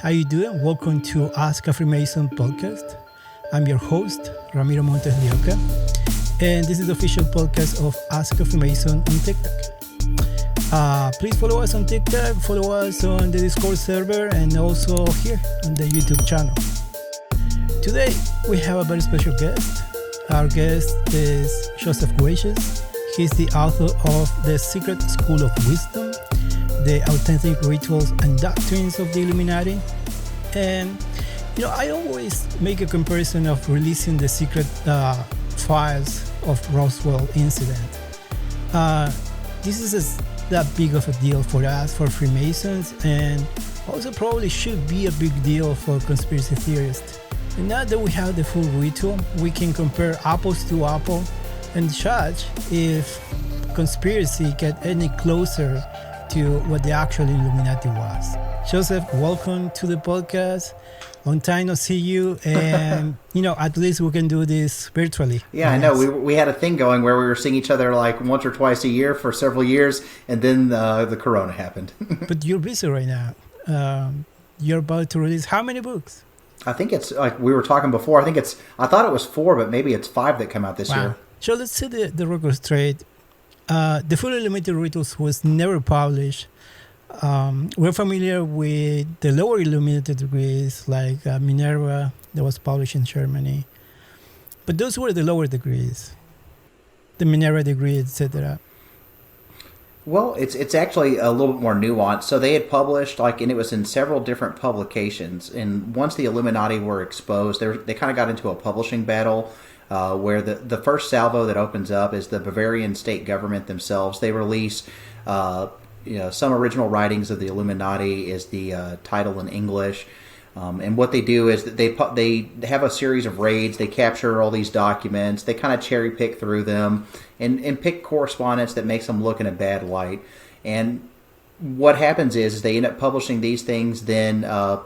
how you doing? Welcome to AskAFreemason podcast. I'm your host, Ramiro Montes de Oca, and this is the official podcast of AskAFreemason on TikTok. Please follow us on TikTok, follow us on the Discord server, and also here on the YouTube channel. Today, we have a very special guest. Our guest is Josef Wäges. He's the author of The Secret School of Wisdom, The Authentic Rituals and Doctrines of the Illuminati. And, I always make a comparison of releasing the secret files of Roswell incident. This is that big of a deal for us, for Freemasons, and also probably should be a big deal for conspiracy theorists. And now that we have the full ritual, we can compare apples to apples and judge if conspiracy get any closer to what the actual Illuminati was. Joseph, welcome to the podcast. Long time no see you, and at least we can do this virtually. Yeah, I know. We had a thing going where we were seeing each other like once or twice a year for several years, and then the corona happened. But you're busy right now. You're about to release how many books? I think it's like we were talking before. I thought it was 4, but maybe it's 5 that come out this year. So let's set the record straight. The full Illuminated Rituals was never published. We're familiar with the lower Illuminated degrees like Minerva that was published in Germany. But those were the lower degrees. The Minerva degree, etc. Well, it's actually a little bit more nuanced. So they had published, and it was in several different publications. And once the Illuminati were exposed, they kind of got into a publishing battle where the first salvo that opens up is the Bavarian state government themselves. They release some original writings of the Illuminati is the title in English. And what they do is that they have a series of raids. They capture all these documents. They kind of cherry pick through them and pick correspondence that makes them look in a bad light. And what happens is they end up publishing these things. Then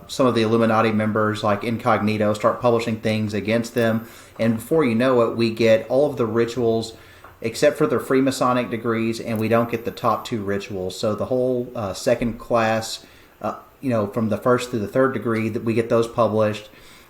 some of the Illuminati members, like incognito, start publishing things against them. And before you know it, we get all of the rituals except for their Freemasonic degrees, and we don't get the top 2 rituals. So the whole second class, from the first to the third degree, that we get those published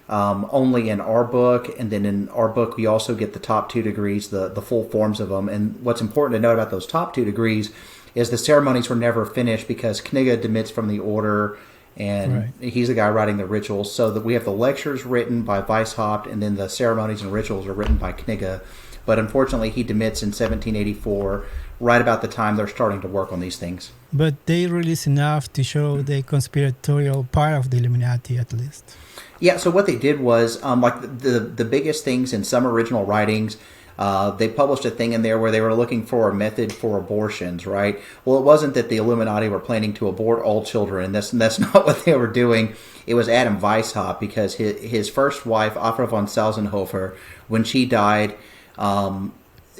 only in our book. And then in our book, we also get the top 2 degrees, the full forms of them. And what's important to note about those top 2 degrees is the ceremonies were never finished because Knigge demits from the order, and he's the guy writing the rituals. So that we have the lectures written by Weishaupt, and then the ceremonies and rituals are written by Knigge. But unfortunately, he demits in 1784, right about the time they're starting to work on these things. But they release enough to show the conspiratorial part of the Illuminati, at least. Yeah, so what they did was, the biggest things in some original writings, they published a thing in there where they were looking for a method for abortions, right? Well, it wasn't that the Illuminati were planning to abort all children, and that's not what they were doing. It was Adam Weishaupt, because his first wife, Afra von Salzenhofer, when she died,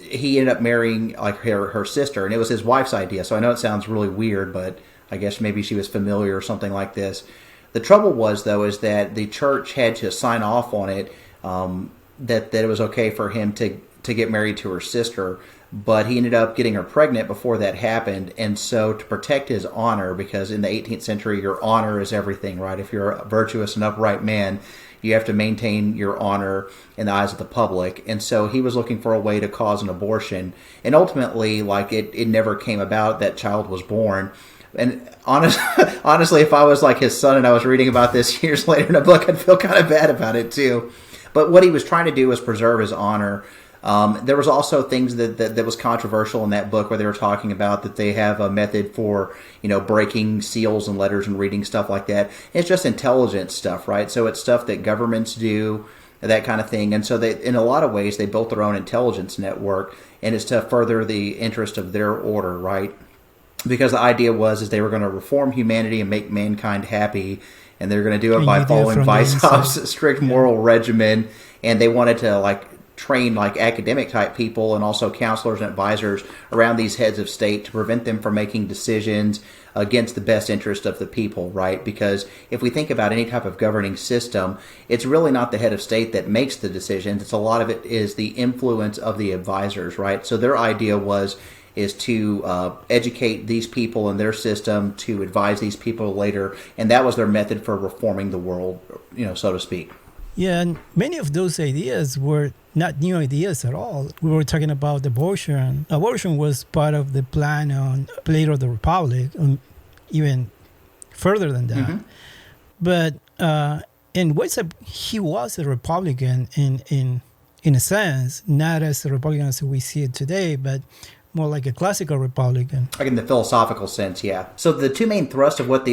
he ended up marrying her sister, and it was his wife's idea. So I know it sounds really weird, but I guess maybe she was familiar or something like this. The trouble was, though, is that the church had to sign off on it, that it was okay for him to get married to her sister, but he ended up getting her pregnant before that happened. And so to protect his honor, because in the 18th century, your honor is everything, right? If you're a virtuous and upright man, you have to maintain your honor in the eyes of the public. And so he was looking for a way to cause an abortion. And ultimately, it never came about. That child was born. And honestly, if I was like his son and I was reading about this years later in a book, I'd feel kind of bad about it too. But what he was trying to do was preserve his honor. There was also things that was controversial in that book where they were talking about that they have a method for, breaking seals and letters and reading stuff like that. It's just intelligence stuff, right? So it's stuff that governments do, that kind of thing. And so they, in a lot of ways, they built their own intelligence network, and it's to further the interest of their order, right? Because the idea was they were going to reform humanity and make mankind happy, and they're going to do it by following Weishaupt's strict moral regimen, and they wanted to train academic type people and also counselors and advisors around these heads of state to prevent them from making decisions against the best interest of the people, right? Because if we think about any type of governing system, it's really not the head of state that makes the decisions. It's a lot of it is the influence of the advisors, right? So their idea was is to educate these people in their system, to advise these people later, and that was their method for reforming the world, so to speak. Yeah, and many of those ideas were not new ideas at all. We were talking about abortion. Abortion was part of the plan on Plato the Republic, even further than that. Mm-hmm. But in Josef, he was a Republican in a sense, not as a Republican as we see it today, but more like a classical Republican. Like in the philosophical sense, yeah. So the two main thrusts of what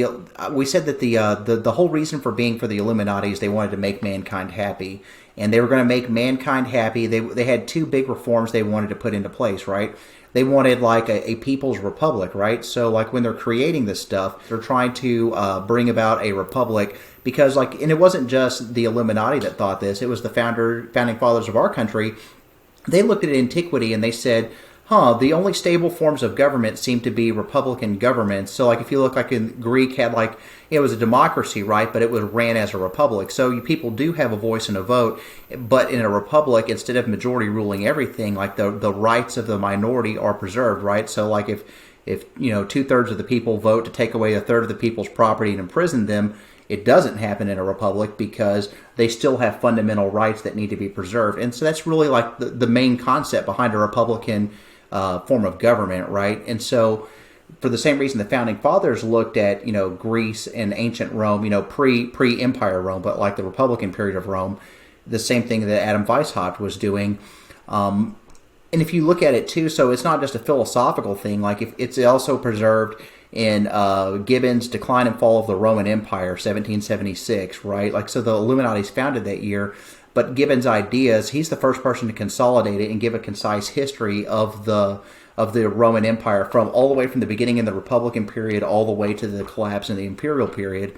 we said that the whole reason for being for the Illuminati is they wanted to make mankind happy. And they were going to make mankind happy. They had two big reforms they wanted to put into place, right? They wanted like a people's republic, right? So like when they're creating this stuff, they're trying to bring about a republic because and it wasn't just the Illuminati that thought this. It was the founding fathers of our country. They looked at antiquity and they said, the only stable forms of government seem to be republican governments. So if you look in Greek had it was a democracy, right? But it was ran as a republic. So people do have a voice and a vote, but in a republic, instead of majority ruling everything, the rights of the minority are preserved, right? So if 2/3 of the people vote to take away 1/3 of the people's property and imprison them, it doesn't happen in a republic because they still have fundamental rights that need to be preserved. And so that's really the main concept behind a republican form of government, right? And so for the same reason the founding fathers looked at, Greece and ancient Rome, pre-empire Rome, but the Republican period of Rome, the same thing that Adam Weishaupt was doing. And if you look at it too, so it's not just a philosophical thing, if it's also preserved in Gibbon's Decline and Fall of the Roman Empire, 1776, right? So the Illuminati's founded that year. But Gibbon's ideas, he's the first person to consolidate it and give a concise history of the Roman Empire from all the way from the beginning in the Republican period all the way to the collapse in the Imperial period.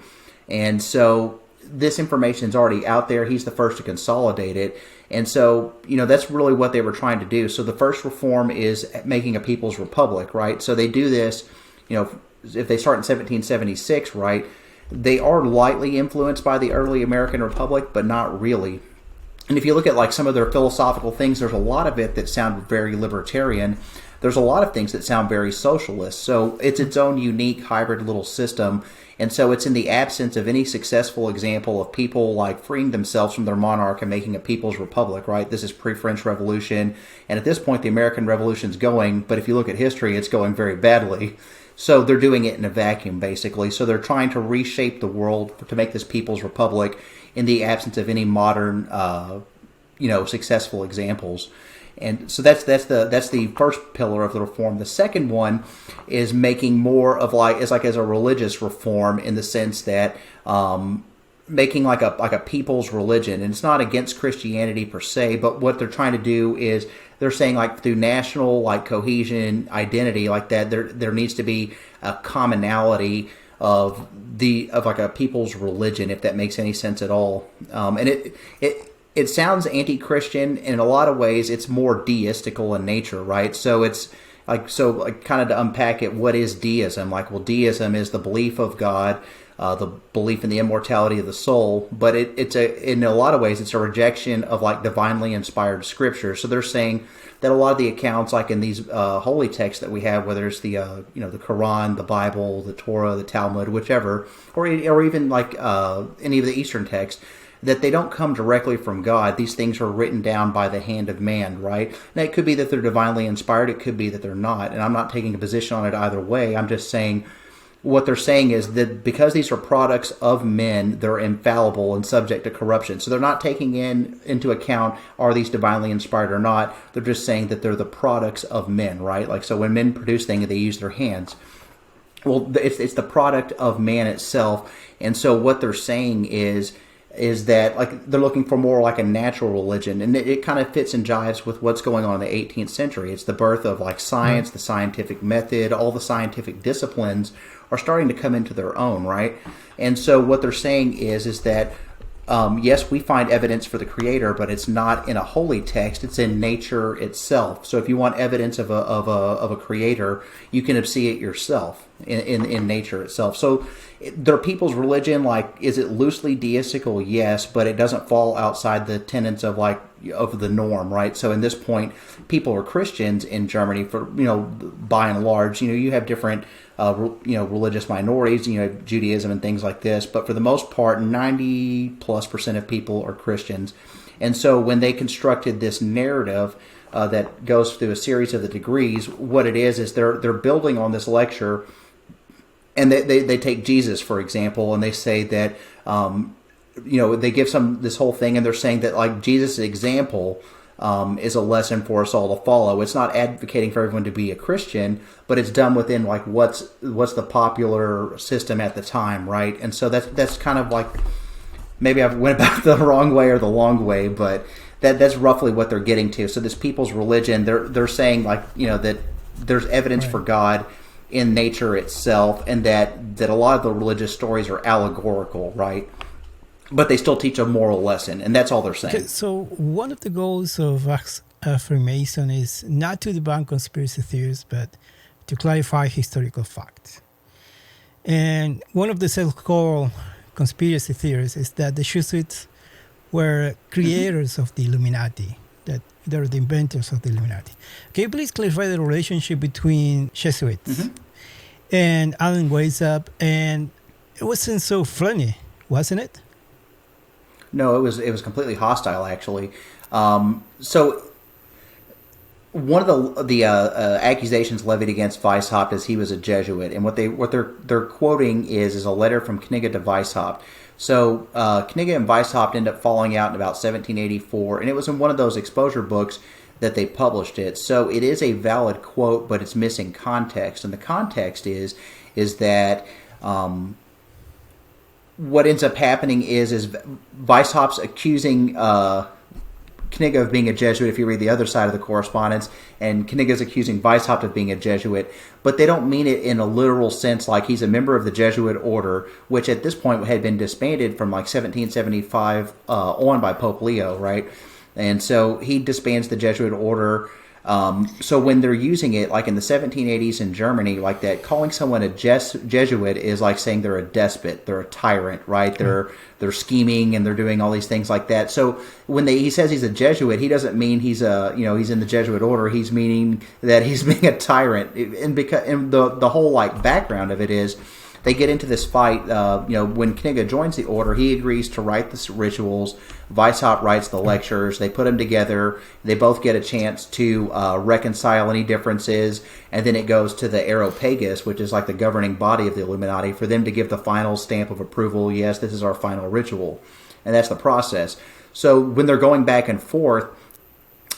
And so this information is already out there. He's the first to consolidate it. And so, that's really what they were trying to do. So the first reform is making a people's republic, right? So they do this, if they start in 1776, right, they are lightly influenced by the early American Republic, but not really. And if you look at some of their philosophical things, there's a lot of it that sound very libertarian. There's a lot of things that sound very socialist. So it's its own unique hybrid little system. And so it's in the absence of any successful example of people freeing themselves from their monarch and making a people's republic, right? This is pre-French Revolution. And at this point, the American Revolution's going, but if you look at history, it's going very badly. So they're doing it in a vacuum, basically. So they're trying to reshape the world to make this people's republic in the absence of any modern, successful examples. And so that's the first pillar of the reform. The second one is making more of as a religious reform in the sense that making a people's religion. And it's not against Christianity per se, but what they're trying to do is they're saying through national cohesion, identity that there needs to be a commonality of a people's religion, if that makes any sense at all. And it sounds anti-Christian in a lot of ways. It's more deistical in nature, right? So it's kind of to unpack it, what is deism? Deism is the belief of God, the belief in the immortality of the soul, but in a lot of ways it's a rejection of divinely inspired scripture. So they're saying that a lot of the accounts in these holy texts that we have, whether it's the the Quran, the Bible, the Torah, the Talmud, whichever, or even any of the Eastern texts, that they don't come directly from God. These things are written down by the hand of man, right? Now, it could be that they're divinely inspired. It could be that they're not. And I'm not taking a position on it either way. I'm just saying what they're saying is that because these are products of men, they're infallible and subject to corruption. So they're not taking into account, are these divinely inspired or not? They're just saying that they're the products of men, right? So when men produce things, they use their hands. Well, it's the product of man itself. And so what they're saying is that they're looking for more a natural religion, and it kind of fits and jives with what's going on in the 18th century. It's the birth of science, the scientific method, all the scientific disciplines are starting to come into their own, right? And so what they're saying is that yes, we find evidence for the Creator, but it's not in a holy text. It's in nature itself. So if you want evidence of a Creator, you can see it yourself in nature itself. So their people's religion, like, is it loosely deistical? Yes, but it doesn't fall outside the tenets of the norm, right? So in this point, people are Christians in Germany for, by and large. You have different religious minorities, Judaism and things like this, but for the most part, 90+% of people are Christians. And so when they constructed this narrative that goes through a series of the degrees, what it is they're building on this lecture, and they take Jesus, for example, and they say that, they give this whole thing, and they're saying that, like, Jesus' example is a lesson for us all to follow. It's not advocating for everyone to be a Christian, but it's done within, like, what's the popular system at the time, right? And so that's kind of like, maybe I've went about the wrong way or the long way, but that's roughly what they're getting to. So this people's religion, they're saying, like, that there's evidence for God in nature itself, and that a lot of the religious stories are allegorical, right? But they still teach a moral lesson, and that's all they're saying. Okay, so one of the goals of Freemason is not to debunk conspiracy theories, but to clarify historical facts. And one of the so-called conspiracy theories is that the Jesuits were creators of the Illuminati, that they're the inventors of the Illuminati. Can you please clarify the relationship between Jesuits and Alan Weishaupt? And it wasn't so funny, wasn't it? No, it was completely hostile, actually. So one of the accusations levied against Weishaupt is he was a Jesuit, and what they're quoting is a letter from Knigge to Weishaupt. So Knigge and Weishaupt end up falling out in about 1784, and it was in one of those exposure books that they published it. So it is a valid quote, but it's missing context, and the context is that. What ends up happening is Weishaupt's accusing Knigge of being a Jesuit, if you read the other side of the correspondence, and Knigge's accusing Weishaupt of being a Jesuit, but they don't mean it in a literal sense, like he's a member of the Jesuit order, which at this point had been disbanded from like 1775 on by Pope Leo, right? And so he disbands the Jesuit order. So when they're using it, like in the 1780s in Germany, like that, calling someone a Jesuit is like saying they're a despot, they're a tyrant, right? They're scheming and they're doing all these things like that. So when he says he's a Jesuit, he doesn't mean he's in the Jesuit order. He's meaning that he's being a tyrant, and the whole like background of it is. They get into this fight, when Knigge joins the order, he agrees to write the rituals. Weishaupt writes the lectures. They put them together. They both get a chance to reconcile any differences. And then it goes to the Areopagus, which is like the governing body of the Illuminati, for them to give the final stamp of approval. Yes, this is our final ritual. And that's the process. So when they're going back and forth,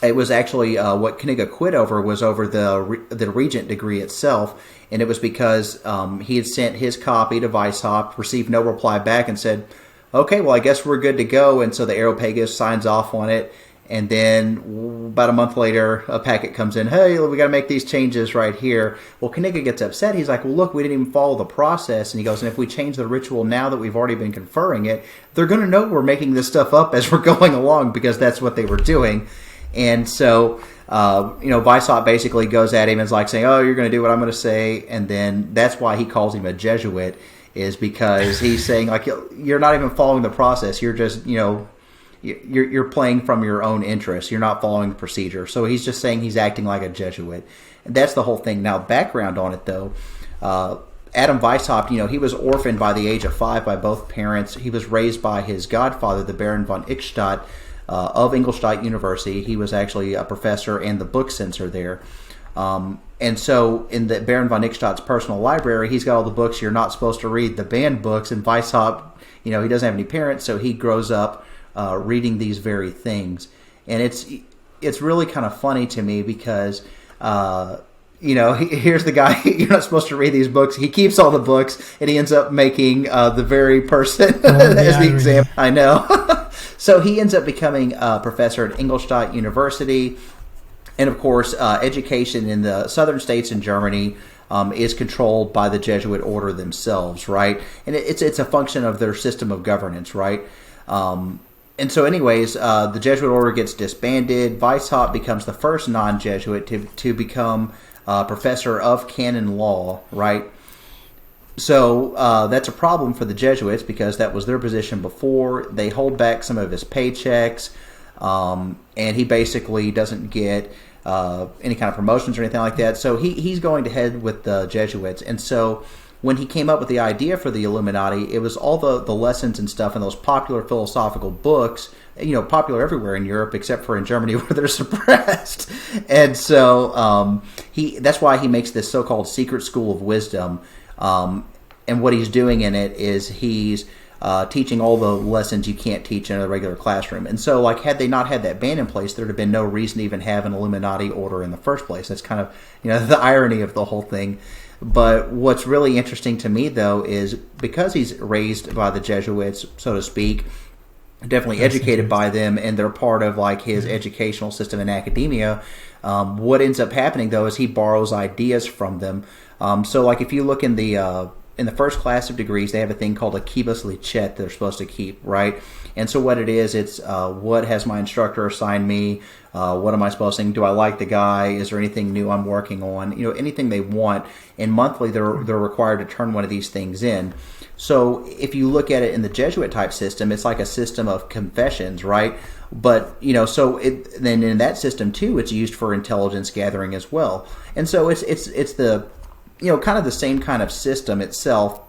it was actually what Knigge quit over was over the regent degree itself, and it was because he had sent his copy to Weishaupt, received no reply back, and said, okay, well, I guess we're good to go. And so the Areopagus signs off on it, and then about a month later, a packet comes in, hey, we got to make these changes right here. Well, Knigge gets upset. He's like, well, look, we didn't even follow the process. And he goes, and if we change the ritual now that we've already been conferring it, they're going to know we're making this stuff up as we're going along, because that's what they were doing. And so, Weishaupt basically goes at him and is like saying, oh, you're going to do what I'm going to say. And then that's why he calls him a Jesuit, is because he's saying, like, you're not even following the process. You're just, you're playing from your own interests. You're not following the procedure. So he's just saying he's acting like a Jesuit. And that's the whole thing. Now, background on it, though. Adam Weishaupt, he was orphaned by the age of 5 by both parents. He was raised by his godfather, the Baron von Ickstadt, of Ingolstadt University. He was actually a professor and the book censor there. And so in the Baron von Ickstadt's personal library, he's got all the books you're not supposed to read, the banned books, and Weishaupt, he doesn't have any parents, so he grows up reading these very things. And it's really kind of funny to me because, here's the guy, you're not supposed to read these books. He keeps all the books, and he ends up making the very person as the example. I know. So he ends up becoming a professor at Ingolstadt University. And of course, education in the southern states in Germany is controlled by the Jesuit order themselves, right? And it's a function of their system of governance, right? And so anyways, the Jesuit order gets disbanded. Weishaupt becomes the first non-Jesuit to become professor of canon law, right? So that's a problem for the Jesuits because that was their position before. They hold back some of his paychecks, and he basically doesn't get any kind of promotions or anything like that. So he's going to head with the Jesuits. And so when he came up with the idea for the Illuminati, it was all the lessons and stuff in those popular philosophical books, popular everywhere in Europe except for in Germany where they're suppressed. And so that's why he makes this so-called secret school of wisdom. And what he's doing in it is he's teaching all the lessons you can't teach in a regular classroom. And so, had they not had that ban in place, there'd have been no reason to even have an Illuminati order in the first place. That's kind of, the irony of the whole thing. But what's really interesting to me, though, is because he's raised by the Jesuits, so to speak, definitely educated by them, and they're part of his educational system in academia. What ends up happening, though, is he borrows ideas from them. So if you look in the first class of degrees, they have a thing called a quibus licet they're supposed to keep, right? And so what it is, it's what has my instructor assigned me? What am I supposed to think? Do I like the guy? Is there anything new I'm working on? Anything they want. And monthly, they're required to turn one of these things in. So if you look at it in the Jesuit type system, it's like a system of confessions, right? But then in that system too, it's used for intelligence gathering as well. And so it's the kind of the same kind of system itself.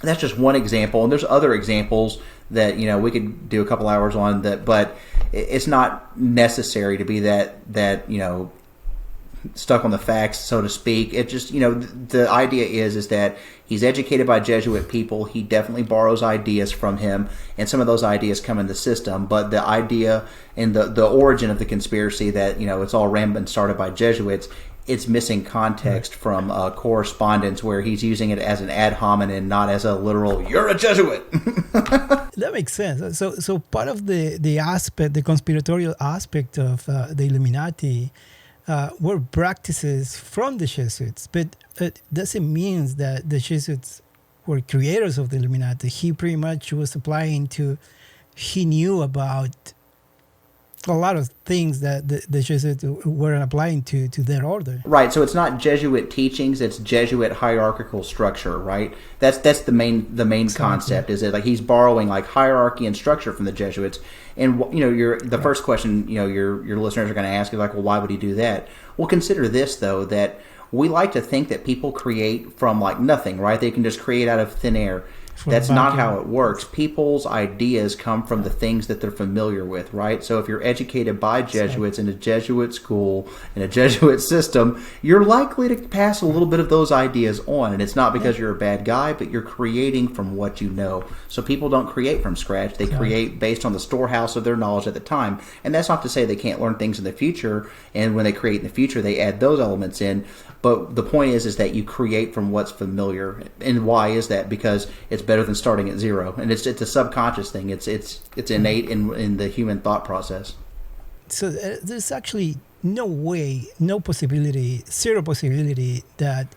That's just one example, and there's other examples that we could do a couple hours on that, but it's not necessary to be that stuck on the facts, so to speak. It just the idea is that he's educated by Jesuit people. He definitely borrows ideas from him, and some of those ideas come in the system. But the idea and the origin of the conspiracy that it's all ran and started by Jesuits, it's missing context from correspondence where he's using it as an ad hominem, not as a literal, you're a Jesuit. That makes sense. So part of the aspect, the conspiratorial aspect of the Illuminati were practices from the Jesuits, but it doesn't mean that the Jesuits were creators of the Illuminati. He pretty much was applying he knew about a lot of things that the Jesuits were applying to their order. Right. So it's not Jesuit teachings; it's Jesuit hierarchical structure. Right. That's the main exactly. Concept. Is it he's borrowing hierarchy and structure from the Jesuits? And the first question your listeners are going to ask is well, why would he do that? Well, consider this though, that we like to think that people create from nothing. Right. They can just create out of thin air. That's not how it works. People's ideas come from the things that they're familiar with, right? So if you're educated by Jesuits in a Jesuit school, in a Jesuit system, you're likely to pass a little bit of those ideas on. And it's not because you're a bad guy, but you're creating from what you know. So people don't create from scratch. They create based on the storehouse of their knowledge at the time. And that's not to say they can't learn things in the future. And when they create in the future, they add those elements in. But the point is that you create from what's familiar. And why is that? Because it's better than starting at zero. And it's a subconscious thing. It's innate in the human thought process. So there's actually no way, no possibility, zero possibility that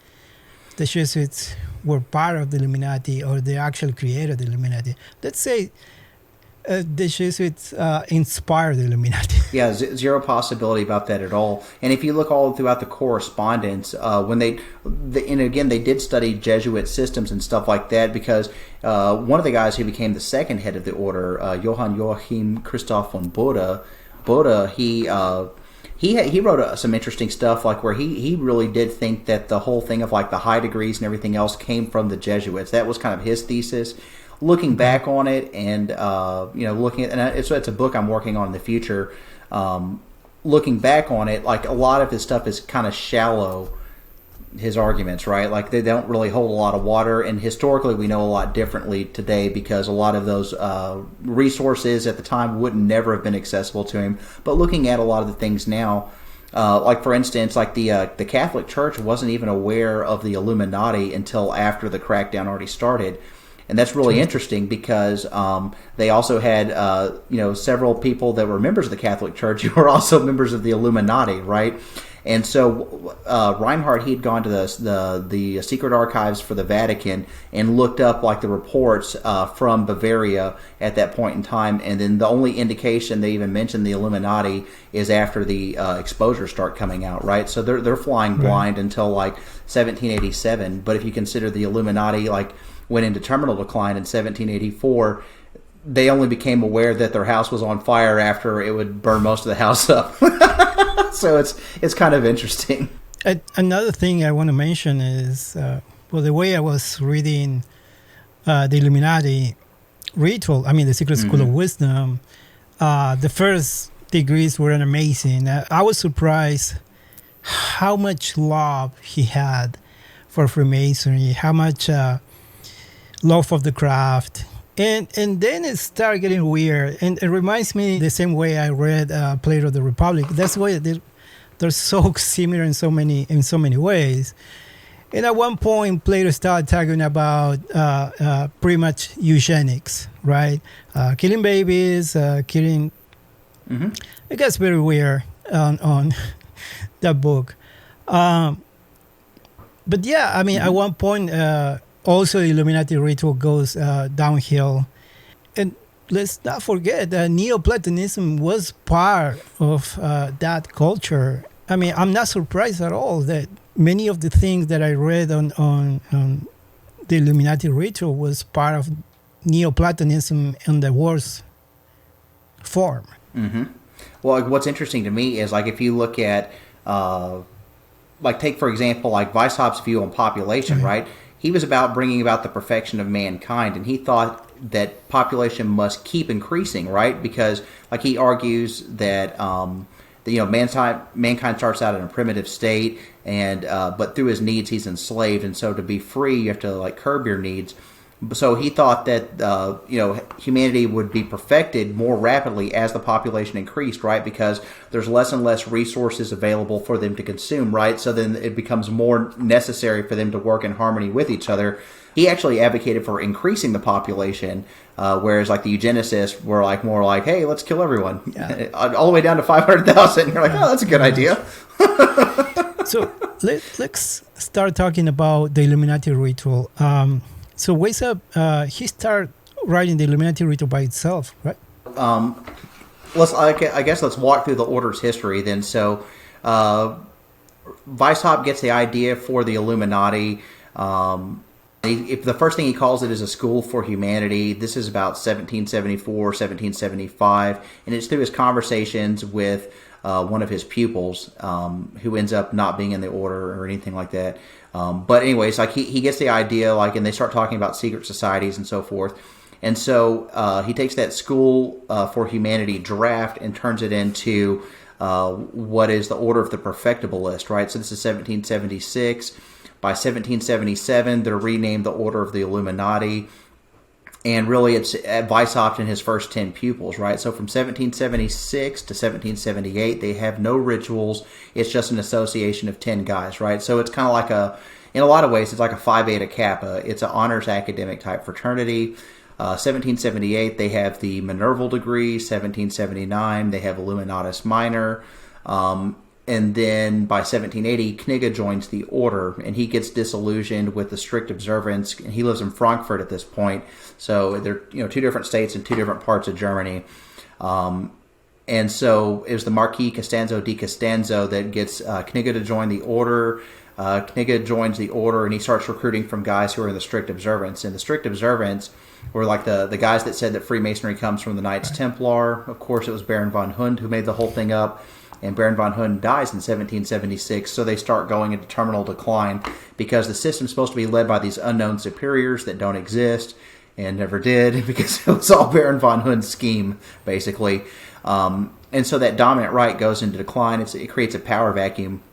the Jesuits were part of the Illuminati or they actually created the Illuminati. Let's say the Jesuits inspired the Illuminati. Yeah, zero possibility about that at all. And if you look all throughout the correspondence, when they did study Jesuit systems and stuff like that, because one of the guys who became the second head of the order, Johann Joachim Christoph von Bode, he wrote some interesting stuff, where he really did think that the whole thing of the high degrees and everything else came from the Jesuits. That was kind of his thesis. Looking back on it, and looking at, and it's a book I'm working on in the future. Looking back on it, a lot of his stuff is kind of shallow. His arguments, right? They don't really hold a lot of water, and historically we know a lot differently today because a lot of those resources at the time would never have been accessible to him. But looking at a lot of the things now, for instance, the Catholic Church wasn't even aware of the Illuminati until after the crackdown already started. And that's really interesting because they also had several people that were members of the Catholic Church who were also members of the Illuminati, right? And so Reinhardt, he'd gone to the secret archives for the Vatican and looked up like the reports from Bavaria at that point in time. And then the only indication they even mentioned the Illuminati is after the exposures start coming out, right? So they're flying blind until like 1787. But if you consider the Illuminati like went into terminal decline in 1784, they only became aware that their house was on fire after it would burn most of the house up. So it's kind of interesting. Another thing I want to mention is, the way I was reading the Illuminati ritual, the Secret School of Wisdom, the first degrees were amazing. I was surprised how much love he had for Freemasonry, how much love of the craft. And then it started getting weird. And it reminds me the same way I read Plato of the Republic. That's why they're so similar in so many ways. And at one point, Plato started talking about pretty much eugenics, right? Killing babies, killing... It gets very weird on that book. But yeah, at one point... also, the Illuminati ritual goes downhill. And let's not forget that Neoplatonism was part of that culture. I'm not surprised at all that many of the things that I read on the Illuminati ritual was part of Neoplatonism in the worst form. Well, what's interesting to me is, like, if you look at, take, for example, like Weishaupt's view on population, right? He was about bringing about the perfection of mankind, and he thought that population must keep increasing, right? Because, like, he argues that mankind starts out in a primitive state, and but through his needs he's enslaved, and so to be free you have to like curb your needs. So he thought that humanity would be perfected more rapidly as the population increased, right? Because there's less and less resources available for them to consume, right? So then it becomes more necessary for them to work in harmony with each other. He actually advocated for increasing the population, whereas like the eugenicists were like more like, hey, let's kill everyone, all the way down to 500,000. You're like, oh, that's a good idea. So let's start talking about the Illuminati ritual. So Weishaupt, he started writing the Illuminati ritual by itself, right? I guess let's walk through the order's history then. So Weishaupt gets the idea for the Illuminati. If the first thing he calls it is a school for humanity. This is about 1774, 1775, and it's through his conversations with one of his pupils who ends up not being in the order or anything like that. But anyways, like he gets the idea, like, and they start talking about secret societies and so forth. And so he takes that school for humanity draft and turns it into what is the Order of the Perfectibilist, right? So this is 1776. By 1777, they're renamed the Order of the Illuminati. And really, it's Weishaupt and his first 10 pupils, right? So from 1776 to 1778, they have no rituals. It's just an association of 10 guys, right? So it's kind of like in a lot of ways, it's like a Phi Beta Kappa. It's an honors academic type fraternity. 1778, they have the Minerval degree. 1779, they have Illuminatus Minor. And then by 1780, Knigge joins the order, and he gets disillusioned with the strict observance. And he lives in Frankfurt at this point, so they're two different states in two different parts of Germany. And so it was the Marquis Costanzo di Costanzo that gets Knigge to join the order. Knigge joins the order, and he starts recruiting from guys who are in the strict observance. And the strict observance were like the guys that said that Freemasonry comes from the Knights Templar. Of course, it was Baron von Hund who made the whole thing up. And Baron von Hund dies in 1776, so they start going into terminal decline because the system's supposed to be led by these unknown superiors that don't exist and never did, because it was all Baron von Hund's scheme, basically. And so that dominant right goes into decline. It creates a power vacuum.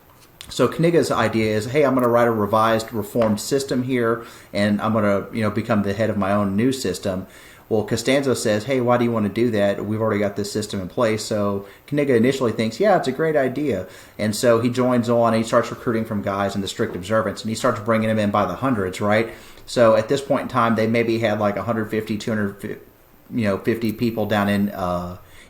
So Knigge's idea is, hey, I'm going to write a revised, reformed system here, and I'm going to become the head of my own new system. Well, Costanzo says, hey, why do you want to do that? We've already got this system in place. So Knigge initially thinks, yeah, it's a great idea. And so he joins on, and he starts recruiting from guys in the strict observance, and he starts bringing them in by the hundreds, right? So at this point in time, they maybe had like 150, 250 people down in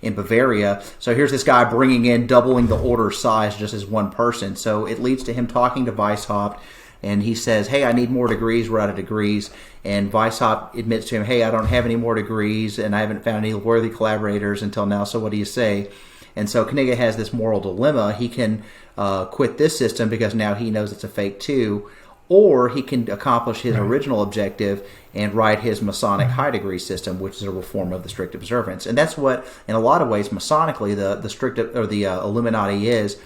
in Bavaria. So here's this guy bringing in, doubling the order size just as one person. So it leads to him talking to Weishaupt, and he says, hey, I need more degrees. We're out of degrees. And Weishaupt admits to him, hey, I don't have any more degrees, and I haven't found any worthy collaborators until now, so what do you say? And so Knigge has this moral dilemma. He can quit this system because now he knows it's a fake too, or he can accomplish his original objective and write his Masonic high degree system, which is a reform of the strict observance. And that's what, in a lot of ways, Masonically, the strict or the Illuminati is.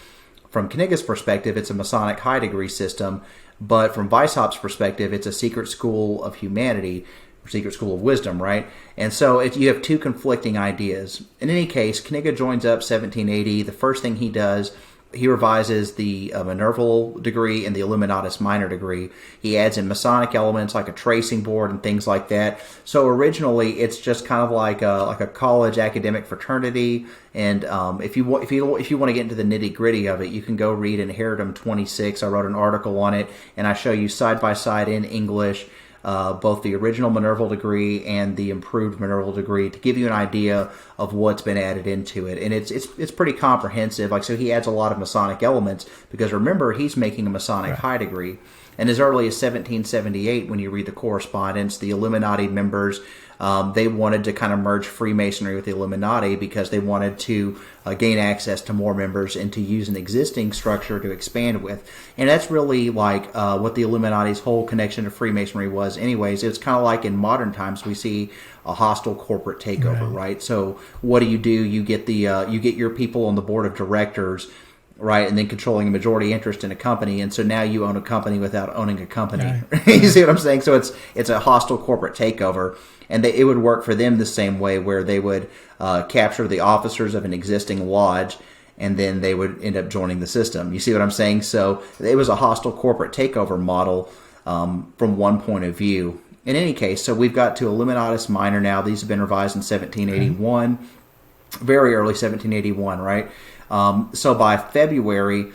From Knigge's perspective, it's a Masonic high degree system, but from Weishaupt's perspective, it's a secret school of humanity, secret school of wisdom, right? And so you have two conflicting ideas. In any case, Knigge joins up 1780. The first thing he does, he revises the Minerval degree and the Illuminatus minor degree. He adds in Masonic elements like a tracing board and things like that. So originally, it's just kind of like a college academic fraternity. And if you want to get into the nitty gritty of it, you can go read Inheritum 26. I wrote an article on it, and I show you side by side in English both the original Minerval degree and the improved Minerval degree to give you an idea of what's been added into it. And it's pretty comprehensive. Like, so he adds a lot of Masonic elements because remember, he's making a Masonic high degree. And as early as 1778, when you read the correspondence, the Illuminati members, they wanted to kind of merge Freemasonry with the Illuminati because they wanted to gain access to more members and to use an existing structure to expand with. And that's really like what the Illuminati's whole connection to Freemasonry was anyways. It's kind of like in modern times we see a hostile corporate takeover, right? So what do? You get you get your people on the board of directors, right, and then controlling a majority interest in a company, and so now you own a company without owning a company. Right. You see what I'm saying? So it's a hostile corporate takeover, and it would work for them the same way, where they would capture the officers of an existing lodge, and then they would end up joining the system. You see what I'm saying? So it was a hostile corporate takeover model from one point of view. In any case, so we've got to Illuminatus Minor now. These have been revised in 1781, very early 1781, right? So by February,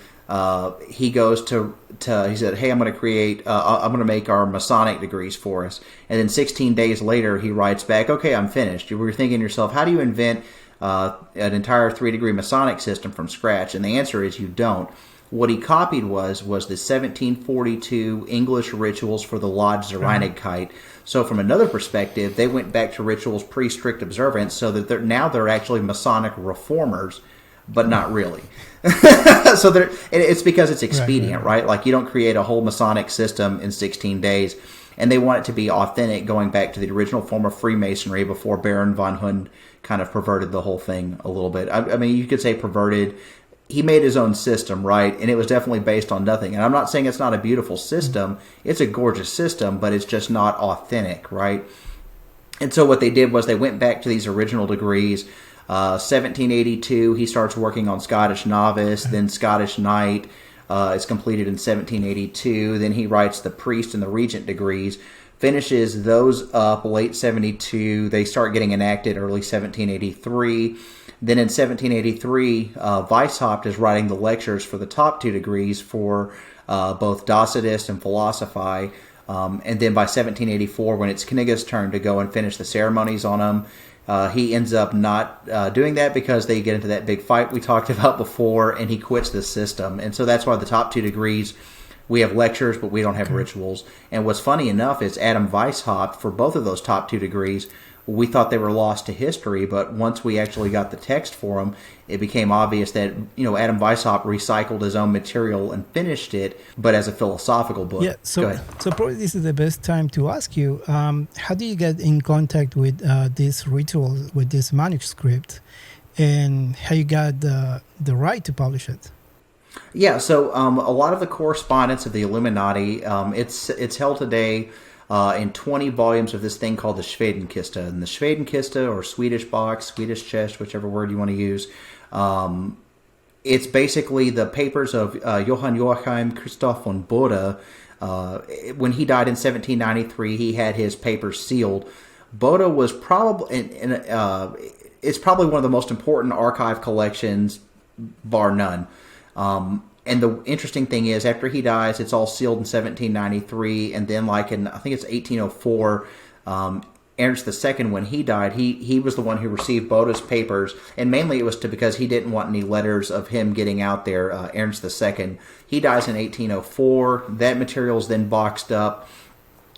he goes to he said, hey, I'm going to make our Masonic degrees for us. And then 16 days later, he writes back, okay, I'm finished. You were thinking to yourself, how do you invent an entire 3-degree Masonic system from scratch? And the answer is you don't. What he copied was the 1742 English rituals for the Lodge Zereinigkeit. So from another perspective, they went back to rituals pre-strict observance, so that they're actually Masonic reformers, but not really. So it's because it's expedient, right? Like, you don't create a whole Masonic system in 16 days. And they want it to be authentic, going back to the original form of Freemasonry before Baron von Hund kind of perverted the whole thing a little bit. I mean, you could say perverted. He made his own system, right? And it was definitely based on nothing. And I'm not saying it's not a beautiful system. It's a gorgeous system, but it's just not authentic, right? And so what they did was they went back to these original degrees. 1782, he starts working on Scottish Novice, then Scottish Knight is completed in 1782. Then he writes the Priest and the Regent degrees, finishes those up late 72. They start getting enacted early 1783. Then in 1783, Weishaupt is writing the lectures for the top 2 degrees for both Docetist and Philosophi. And then by 1784, when it's Knigge's turn to go and finish the ceremonies on them, he ends up not doing that because they get into that big fight we talked about before, and he quits the system. And so that's why the top 2 degrees, we have lectures, but we don't have rituals. And what's funny enough is Adam Weishaupt, for both of those top 2 degrees, we thought they were lost to history, but once we actually got the text for them, it became obvious that, Adam Weishaupt recycled his own material and finished it, but as a philosophical book. Yeah, so probably this is the best time to ask you, how do you get in contact with this ritual, with this manuscript, and how you got the right to publish it? Yeah, so a lot of the correspondence of the Illuminati, it's held today in 20 volumes of this thing called the Schwedenkiste. And the Schwedenkiste, or Swedish box, Swedish chest, whichever word you want to use, it's basically the papers of Johann Joachim Christoph von Bode. When he died in 1793, he had his papers sealed. Bode was probably, it's probably one of the most important archive collections, bar none. And the interesting thing is, after he dies, it's all sealed in 1793, and then I think it's 1804, Ernst II, when he died, he was the one who received Boda's papers, and mainly it was because he didn't want any letters of him getting out there. Ernst II, he dies in 1804. That material is then boxed up,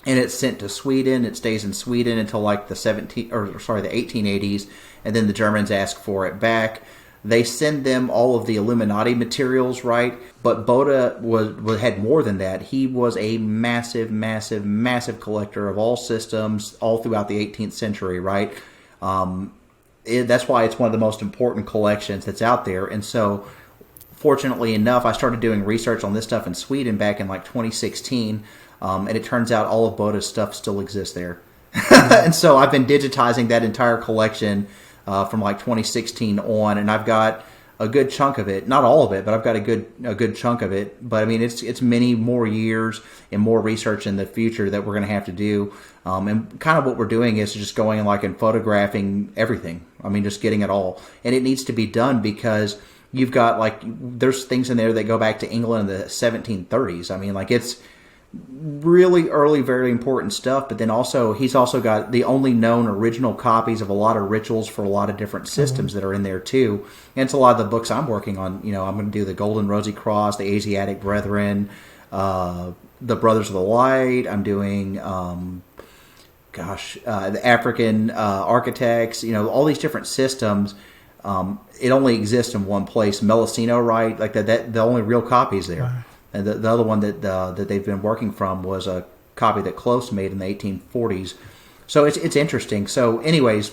and it's sent to Sweden. It stays in Sweden until like the 1880s, and then the Germans ask for it back. They send them all of the Illuminati materials, right? But Boda had more than that. He was a massive, massive, massive collector of all systems all throughout the 18th century, right? That's why it's one of the most important collections that's out there. And so, fortunately enough, I started doing research on this stuff in Sweden back in like 2016, and it turns out all of Boda's stuff still exists there. And so I've been digitizing that entire collection from like 2016 on, and I've got a good chunk of it, not all of it, but I've got a good chunk of it. But I mean, it's many more years and more research in the future that we're going to have to do. And kind of what we're doing is just going and photographing everything. I mean, just getting it all, and it needs to be done because you've got there's things in there that go back to England in the 1730s. I mean, it's really early, very important stuff. But then he's also got the only known original copies of a lot of rituals for a lot of different systems that are in there too. And it's a lot of the books I'm working on. I'm going to do the Golden Rosy Cross, the Asiatic Brethren, the Brothers of the Light. I'm doing, the African architects. All these different systems. It only exists in one place, Melosino, right? Like that the only real copies there. Wow. And the other one that they've been working from was a copy that Close made in the 1840s. So it's interesting. So anyways,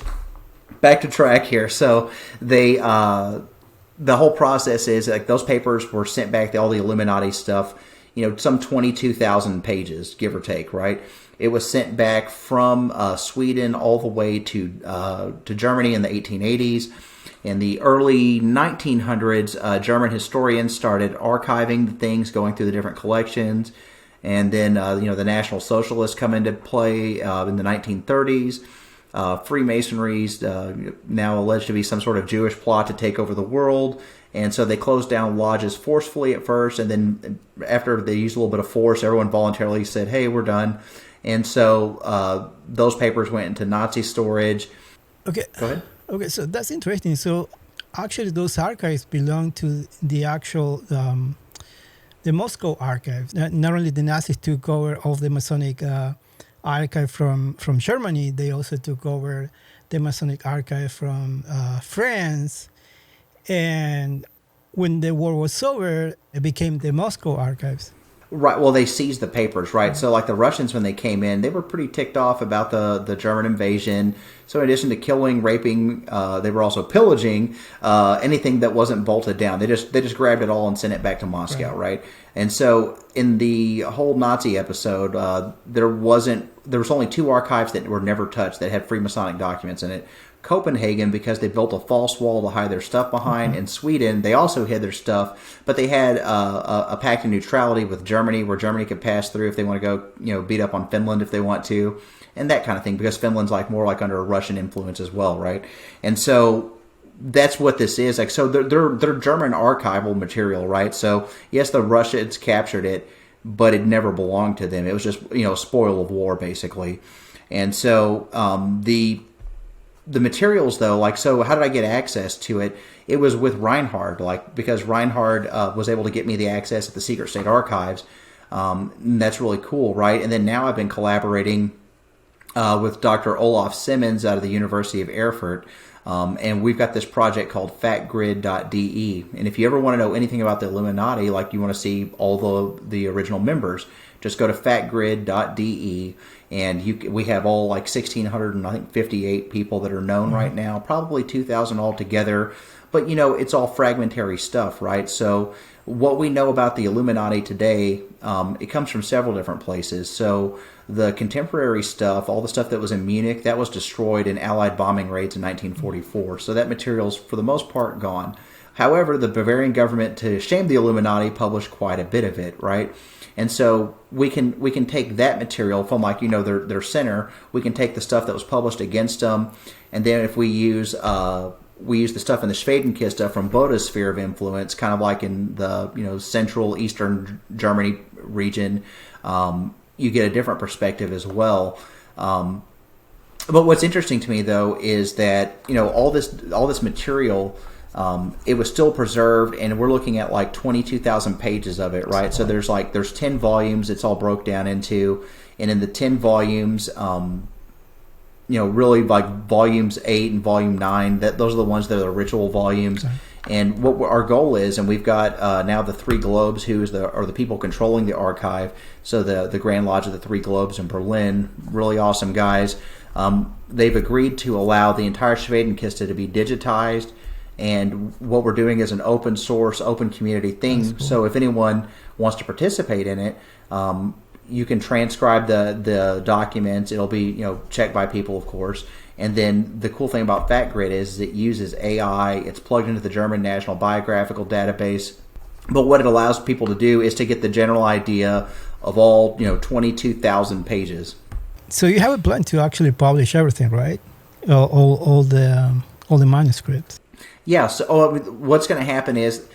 back to track here. So they the whole process is those papers were sent back, all the Illuminati stuff, some 22,000 pages, give or take, right? It was sent back from Sweden all the way to Germany in the 1880s. In the early 1900s, German historians started archiving the things, going through the different collections. And then, the National Socialists come into play in the 1930s. Freemasonry's now alleged to be some sort of Jewish plot to take over the world. And so they closed down lodges forcefully at first. And then after they used a little bit of force, everyone voluntarily said, hey, we're done. And so those papers went into Nazi storage. Okay. Go ahead. Okay, so that's interesting. So actually those archives belong to the actual, the Moscow archive. Not only the Nazis took over all the Masonic archive from Germany, they also took over the Masonic archive from France. And when the war was over, it became the Moscow archives. Right. Well, they seized the papers, right? So, the Russians, when they came in, they were pretty ticked off about the German invasion. So, in addition to killing, raping, they were also pillaging anything that wasn't bolted down. They just grabbed it all and sent it back to Moscow, right? And so, in the whole Nazi episode, there was only two archives that were never touched that had Freemasonic documents in it. Copenhagen, because they built a false wall to hide their stuff behind. In Sweden, they also hid their stuff, but they had a pact of neutrality with Germany, where Germany could pass through if they want to go, beat up on Finland if they want to, and that kind of thing, because Finland's more under a Russian influence as well, right? And so that's what this is. So they're German archival material, right? So yes, the Russians captured it, but it never belonged to them. It was just spoil of war, basically. And so the materials, though, so how did I get access to it? It was with Reinhard, because Reinhard was able to get me the access at the Secret State Archives. That's really cool, right? And then now I've been collaborating with Dr. Olaf Simmons out of the University of Erfurt. And we've got this project called fatgrid.de. And if you ever want to know anything about the Illuminati, you want to see all the original members, just go to fatgrid.de. And we have all 1,658 people that are known right now, probably 2,000 altogether. But, it's all fragmentary stuff, right? So what we know about the Illuminati today, it comes from several different places. So the contemporary stuff, all the stuff that was in Munich, that was destroyed in Allied bombing raids in 1944. So that material's, for the most part, gone. However, the Bavarian government, to shame the Illuminati, published quite a bit of it, right? And so we can take that material from their center. We can take the stuff that was published against them, and then if we use the stuff in the Schwedenkiste from Boda's sphere of influence, kind of like in the central eastern Germany region, you get a different perspective as well. But what's interesting to me, though, is that all this material, it was still preserved, and we're looking at like 22,000 pages of it, right? So there's 10 volumes. It's all broke down into, and in the 10 volumes, really like volumes 8 and volume 9. Those are the ones that are the ritual volumes. Okay. And what our goal is, and we've got now the Three Globes, who are the people controlling the archive. So the Grand Lodge of the Three Globes in Berlin, really awesome guys. They've agreed to allow the entire Schwedenkiste to be digitized, and what we're doing is an open source, open community thing. Cool. So if anyone wants to participate in it, you can transcribe the documents. It'll be checked by people, of course. And then the cool thing about FatGrid is it uses AI. It's plugged into the German National Biographical Database. But what it allows people to do is to get the general idea of all 22,000 pages. So you have a plan to actually publish everything, right? All the manuscripts. Yeah. So what's going to happen is,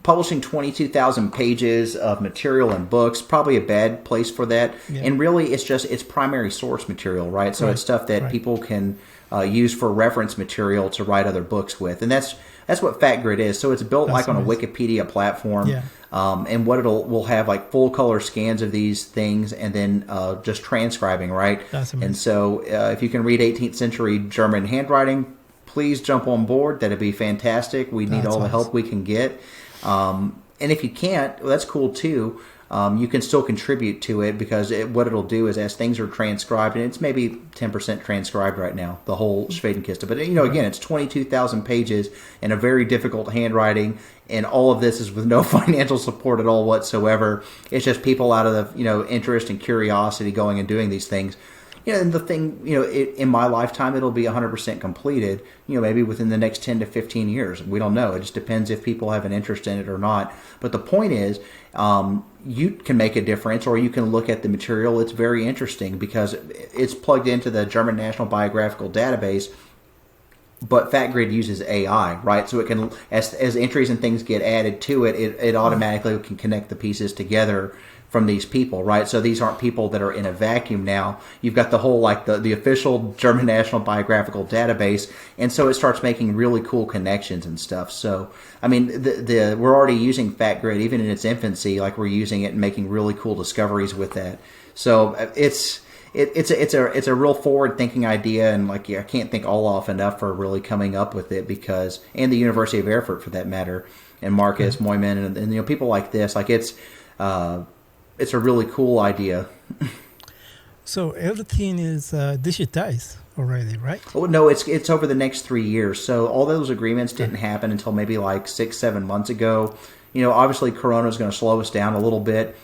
publishing 22,000 pages of material and books, probably a bad place for that. Yeah. And really, it's primary source material, right? So it's stuff that people can use for reference material to write other books with. And that's what FatGrid is. So it's built on a Wikipedia platform. Yeah. And what we'll have like full color scans of these things, and then just transcribing, right? That's amazing. And so if you can read 18th century German handwriting, please jump on board. That'd be fantastic. We need all the help we can get. And if you can't, well, that's cool too. You can still contribute to it, because what it'll do is, as things are transcribed, and it's maybe 10% transcribed right now, the whole Schwedenkiste. But again, it's 22,000 pages in a very difficult handwriting, and all of this is with no financial support at all whatsoever. It's just people out of the interest and curiosity going and doing these things. And the thing, in my lifetime, it'll be 100% completed, maybe within the next 10 to 15 years. We don't know. It just depends if people have an interest in it or not. But the point is, you can make a difference, or you can look at the material. It's very interesting because it's plugged into the German National Biographical Database, but FatGrid uses AI, right? So it can, as entries and things get added to it, it automatically can connect the pieces together from these people, right? So these aren't people that are in a vacuum now. You've got the whole, like the official German National Biographical Database, and so it starts making really cool connections and stuff. So, we're already using FatGrid even in its infancy, like we're using it and making really cool discoveries with that. So it's a real forward-thinking idea, and I can't thank Olaf enough for really coming up with it, because, and the University of Erfurt for that matter, and Marcus Moyman, and people like this, it's a really cool idea. So everything is digitized already, right? Oh, no, it's over the next 3 years. So all those agreements didn't happen until maybe 6-7 months ago. Obviously Corona is going to slow us down a little bit.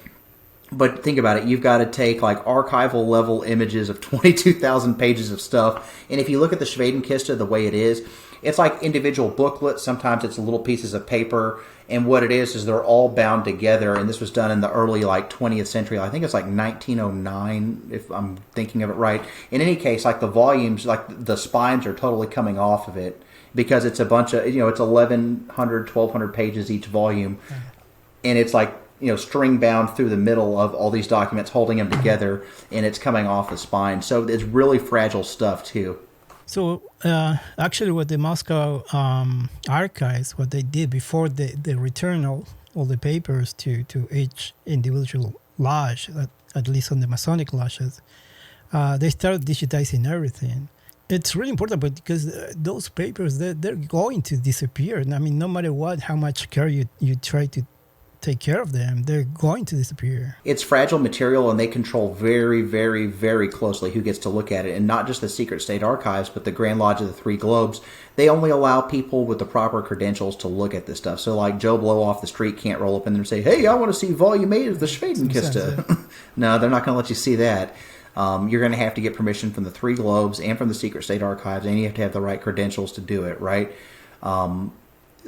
But think about it. You've got to take archival level images of 22,000 pages of stuff. And if you look at the Schwedenkiste the way it is, it's like individual booklets. Sometimes it's little pieces of paper. And what it is they're all bound together. And this was done in the early 20th century. I think it's 1909, if I'm thinking of it right. In any case, the volumes, the spines are totally coming off of it, because it's a bunch of, it's 1,100, 1,200 pages each volume. And it's string bound through the middle of all these documents, holding them together, and it's coming off the spine. So it's really fragile stuff too. So actually what the Moscow archives, what they did before they return all the papers to each individual lodge, at least on the Masonic lodges, they started digitizing everything. It's really important, but because those papers, they're going to disappear. No matter how much care you try to take care of them, they're going to disappear. It's fragile material, and they control very, very, very closely who gets to look at it. And not just the Secret State Archives, but the Grand Lodge of the Three Globes. They only allow people with the proper credentials to look at this stuff. So Joe Blow off the street can't roll up in there and say, hey, I want to see volume 8 of the Schwedenkiste. No, they're not going to let you see that. You're going to have to get permission from the Three Globes and from the Secret State Archives, and you have to have the right credentials to do it, right?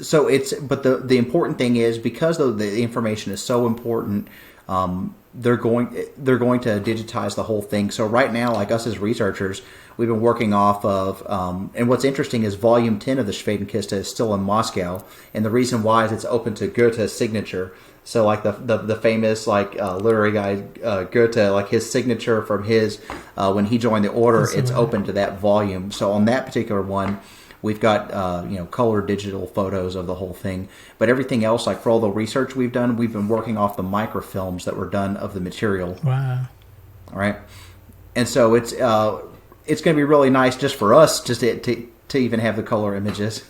So but the important thing is, because the information is so important, they're going to digitize the whole thing. So right now, like us as researchers, we've been working off of, and what's interesting is Volume 10 of the Schwedenkiste is still in Moscow, and the reason why is it's open to Goethe's signature. So like the famous literary guy Goethe, like his signature from his when he joined the order, it's open to that volume. So on that particular one, we've got color digital photos of the whole thing. But everything else, like for all the research we've done, we've been working off the microfilms that were done of the material. Wow. All right, and so it's going to be really nice just for us just to even have the color images.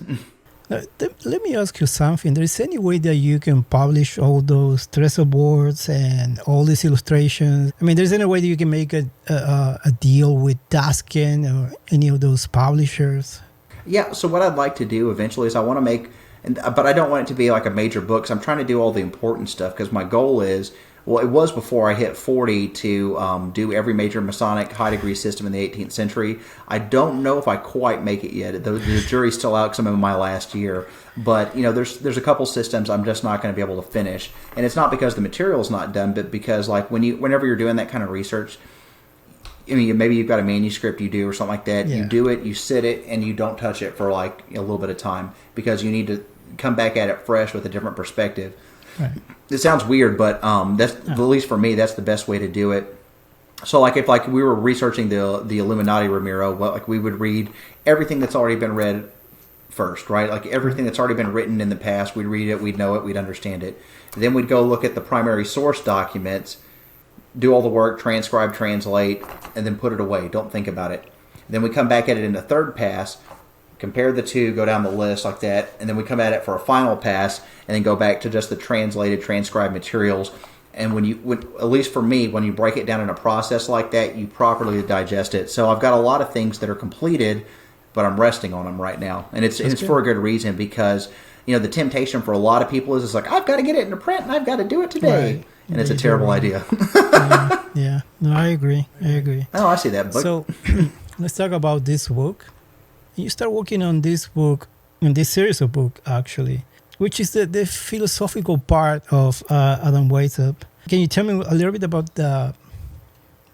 Let me ask you something. There is any way that you can publish all those trestle boards and all these illustrations? I mean, there's any way that you can make a deal with Daskin or any of those publishers? Yeah, so what I'd like to do eventually is I want to make, but I don't want it to be like a major book. So I'm trying to do all the important stuff, because my goal is, well, it was before I hit 40 to do every major Masonic high degree system in the 18th century. I don't know if I quite make it yet. The jury's still out because I'm in my last year. But there's a couple systems I'm just not going to be able to finish, and it's not because the material's not done, but because like whenever you're doing that kind of research. I mean, maybe you've got a manuscript you do or something like that. Yeah. You do it, you sit it, and you don't touch it for like a little bit of time, because you need to come back at it fresh with a different perspective. Right. It sounds weird, but that's at least for me, that's the best way to do it. So, like if we were researching the Illuminati, Ramiro, we would read everything that's already been read first, right? Like everything that's already been written in the past, we'd read it, we'd know it, we'd understand it. Then we'd go look at the primary source documents, do all the work, transcribe, translate, and then put it away. Don't think about it. Then we come back at it in a third pass, compare the two, go down the list like that, and then we come at it for a final pass, and then go back to just the translated, transcribed materials. And at least for me, when you break it down in a process like that, you properly digest it. So I've got a lot of things that are completed, but I'm resting on them right now. And it's for a good reason, because the temptation for a lot of people is it's like, I've got to get it into print, and I've got to do it today. Right. And it's a terrible idea. Yeah. No, I agree. Oh, I see that book. So let's talk about this book. You start working on this book, in this series of books, actually, which is the philosophical part of Adam Weishaupt. Can you tell me a little bit about the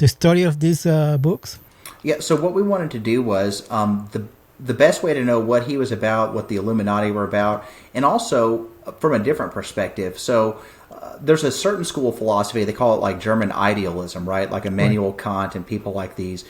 story of these books? Yeah, so what we wanted to do was the best way to know what he was about, what the Illuminati were about, and also from a different perspective. So there's a certain school of philosophy, they call it like German idealism, right? Like Immanuel Kant and people like these.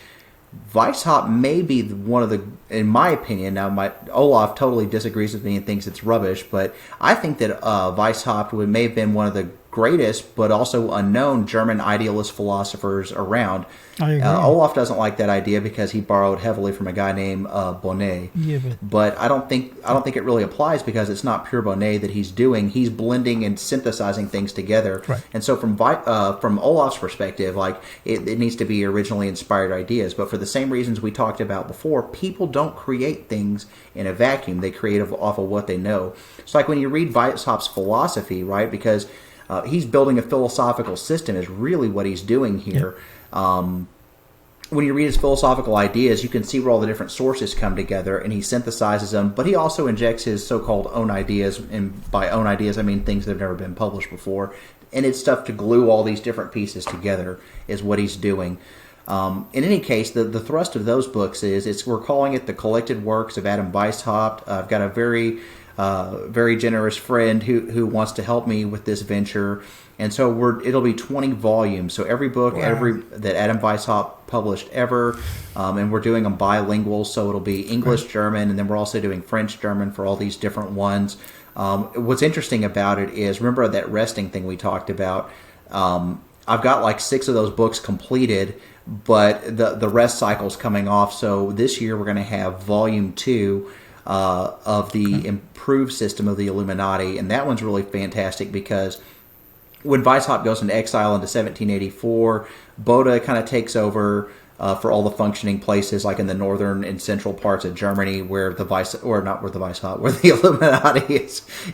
Weishaupt may be one of the, in my opinion, now Olaf totally disagrees with me and thinks it's rubbish, but I think that Weishaupt may have been one of the greatest but also unknown German idealist philosophers around. I agree. Olaf doesn't like that idea because he borrowed heavily from a guy named Bonnet. Yeah, but I don't think it really applies, because it's not pure Bonnet that he's doing. He's blending and synthesizing things together. Right. And so from Olaf's perspective, like it needs to be originally inspired ideas. But for the same reasons we talked about before, people don't create things in a vacuum. They create off of what they know. So like when you read Weishaupt's philosophy, right, because he's building a philosophical system is really what he's doing here. Yeah. When you read his philosophical ideas, you can see where all the different sources come together, and he synthesizes them, but he also injects his so-called own ideas, and by own ideas I mean things that have never been published before, and it's stuff to glue all these different pieces together is what he's doing. In any case, the thrust of those books is we're calling it the collected works of Adam Weishaupt. I've got a very generous friend who wants to help me with this venture, and so it'll be 20 volumes. So every book, that Adam Weishaupt published ever, and we're doing them bilingual. So it'll be English, German, and then we're also doing French, German for all these different ones. What's interesting about it is, remember that resting thing we talked about? I've got like 6 of those books completed, but the rest cycle's coming off. So this year we're going to have volume 2. Of the improved system of the Illuminati, and that one's really fantastic because when Weishaupt goes into exile into 1784, Bode kind of takes over for all the functioning places, like in the northern and central parts of Germany, where the Illuminati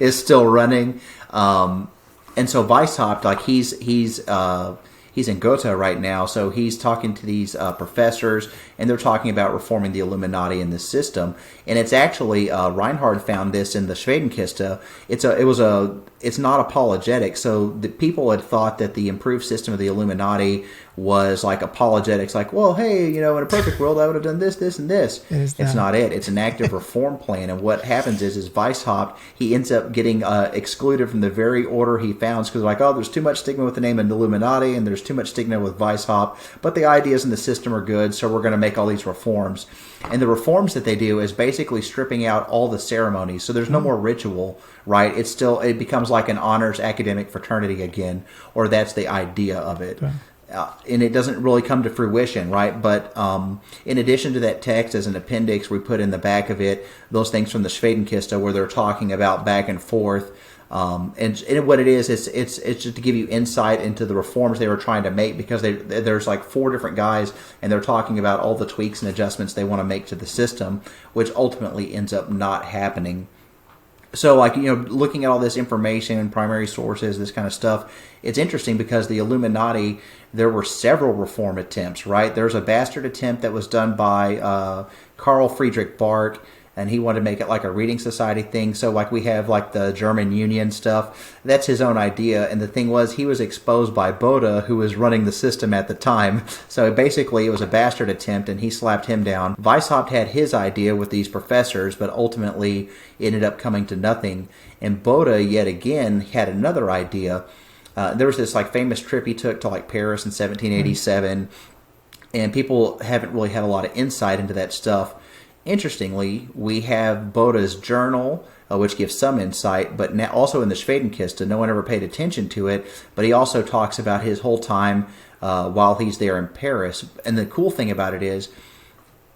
is still running, and so Weishaupt, like he's in Gotha right now, so he's talking to these professors, and they're talking about reforming the Illuminati in this system. And it's actually Reinhard found this in the Schwedenkiste. It's not apologetic. So the people had thought that the improved system of the Illuminati was like apologetics, like, well, hey, in a perfect world, I would have done this, this, and this. It's not it. It's an active reform plan. And what happens is Weishaupt, he ends up getting excluded from the very order he founds because like, oh, there's too much stigma with the name of the Illuminati and there's too much stigma with Weishaupt, but the ideas in the system are good, so we're going to make all these reforms. And the reforms that they do is basically stripping out all the ceremonies. So there's no more ritual, right? It becomes like an honors academic fraternity again, or that's the idea of it. Right. And it doesn't really come to fruition, right? But in addition to that text, as an appendix, we put in the back of it those things from the Schwedenkiste where they're talking about back and forth. And what it is, it's just to give you insight into the reforms they were trying to make, because there's like 4 different guys, and they're talking about all the tweaks and adjustments they want to make to the system, which ultimately ends up not happening. So, like, looking at all this information, primary sources, this kind of stuff, it's interesting because the Illuminati, there were several reform attempts, right? There's a bastard attempt that was done by Karl Friedrich Barth, and he wanted to make it like a reading society thing. So, like, we have, like, the German Union stuff. That's his own idea. And the thing was, he was exposed by Bode, who was running the system at the time. So, basically, it was a bastard attempt, and he slapped him down. Weishaupt had his idea with these professors, but ultimately it ended up coming to nothing. And Bode, yet again, had another idea. There was this, like, famous trip he took to, like, Paris in 1787. And people haven't really had a lot of insight into that stuff. Interestingly, we have Bode's journal, which gives some insight, but now also in the Schwedenkiste, no one ever paid attention to it, but he also talks about his whole time while he's there in Paris. And the cool thing about it is,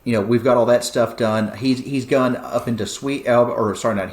we've got all that stuff done. He's gone up into Sweden,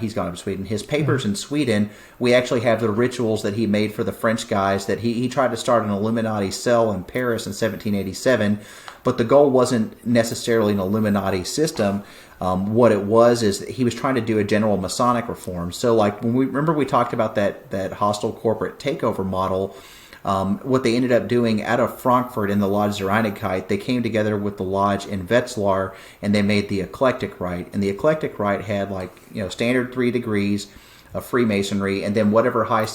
he's gone up to Sweden. His papers in Sweden, we actually have the rituals that he made for the French guys, that he tried to start an Illuminati cell in Paris in 1787, but the goal wasn't necessarily an Illuminati system. What it was is he was trying to do a general Masonic reform. So, like, when we talked about that hostile corporate takeover model, what they ended up doing out of Frankfurt in the Lodge zur Einigkeit, they came together with the lodge in Wetzlar, and they made the Eclectic Rite. And the Eclectic Rite had, like, standard 3 degrees of Freemasonry, and then whatever high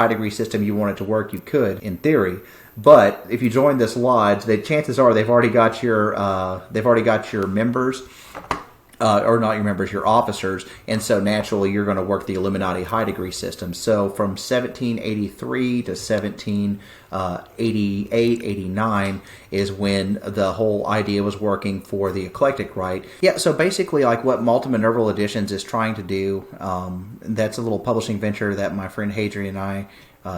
degree system you wanted to work, you could, in theory. But if you join this lodge, the chances are they've already got your members. Or not your members, your officers, and so naturally you're going to work the Illuminati high degree system. So from 1783 to 1788, 89 is when the whole idea was working for the Eclectic Rite. Yeah, so basically, like, what Malta Minerval Editions is trying to do, that's a little publishing venture that my friend Hadrian and I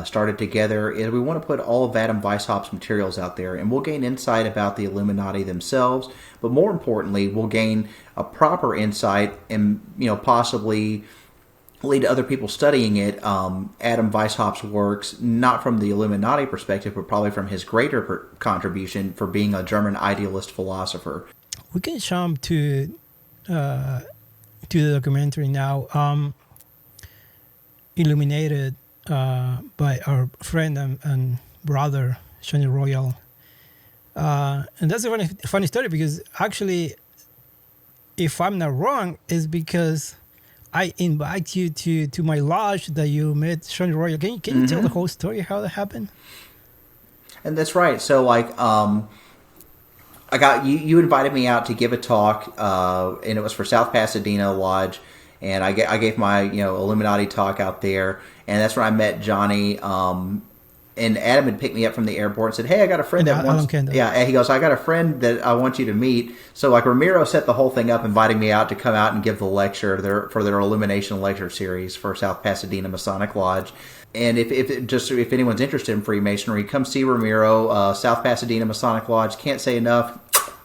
started together, is we want to put all of Adam Weishaupt's materials out there, and we'll gain insight about the Illuminati themselves, but more importantly, we'll gain a proper insight and, possibly lead to other people studying it, Adam Weishaupt's works, not from the Illuminati perspective, but probably from his greater contribution for being a German idealist philosopher. We can jump to the documentary now, Illuminated, by our friend and brother, Johnny Royal. And that's a funny story, because actually, if I'm not wrong, is because I invite you to my lodge that you met Johnny Royal. Can you tell the whole story, how that happened? And that's right. So, like, I got you invited me out to give a talk, and it was for South Pasadena Lodge. And I gave my Illuminati talk out there, and that's when I met Johnny. And Adam had picked me up from the airport and said, "Hey, I got a friend that wants." Yeah, and he goes, "I got a friend that I want you to meet." So, like, Ramiro set the whole thing up, inviting me out to come out and give the lecture for their Illumination lecture series for South Pasadena Masonic Lodge. And if anyone's interested in Freemasonry, come see Ramiro, South Pasadena Masonic Lodge. Can't say enough.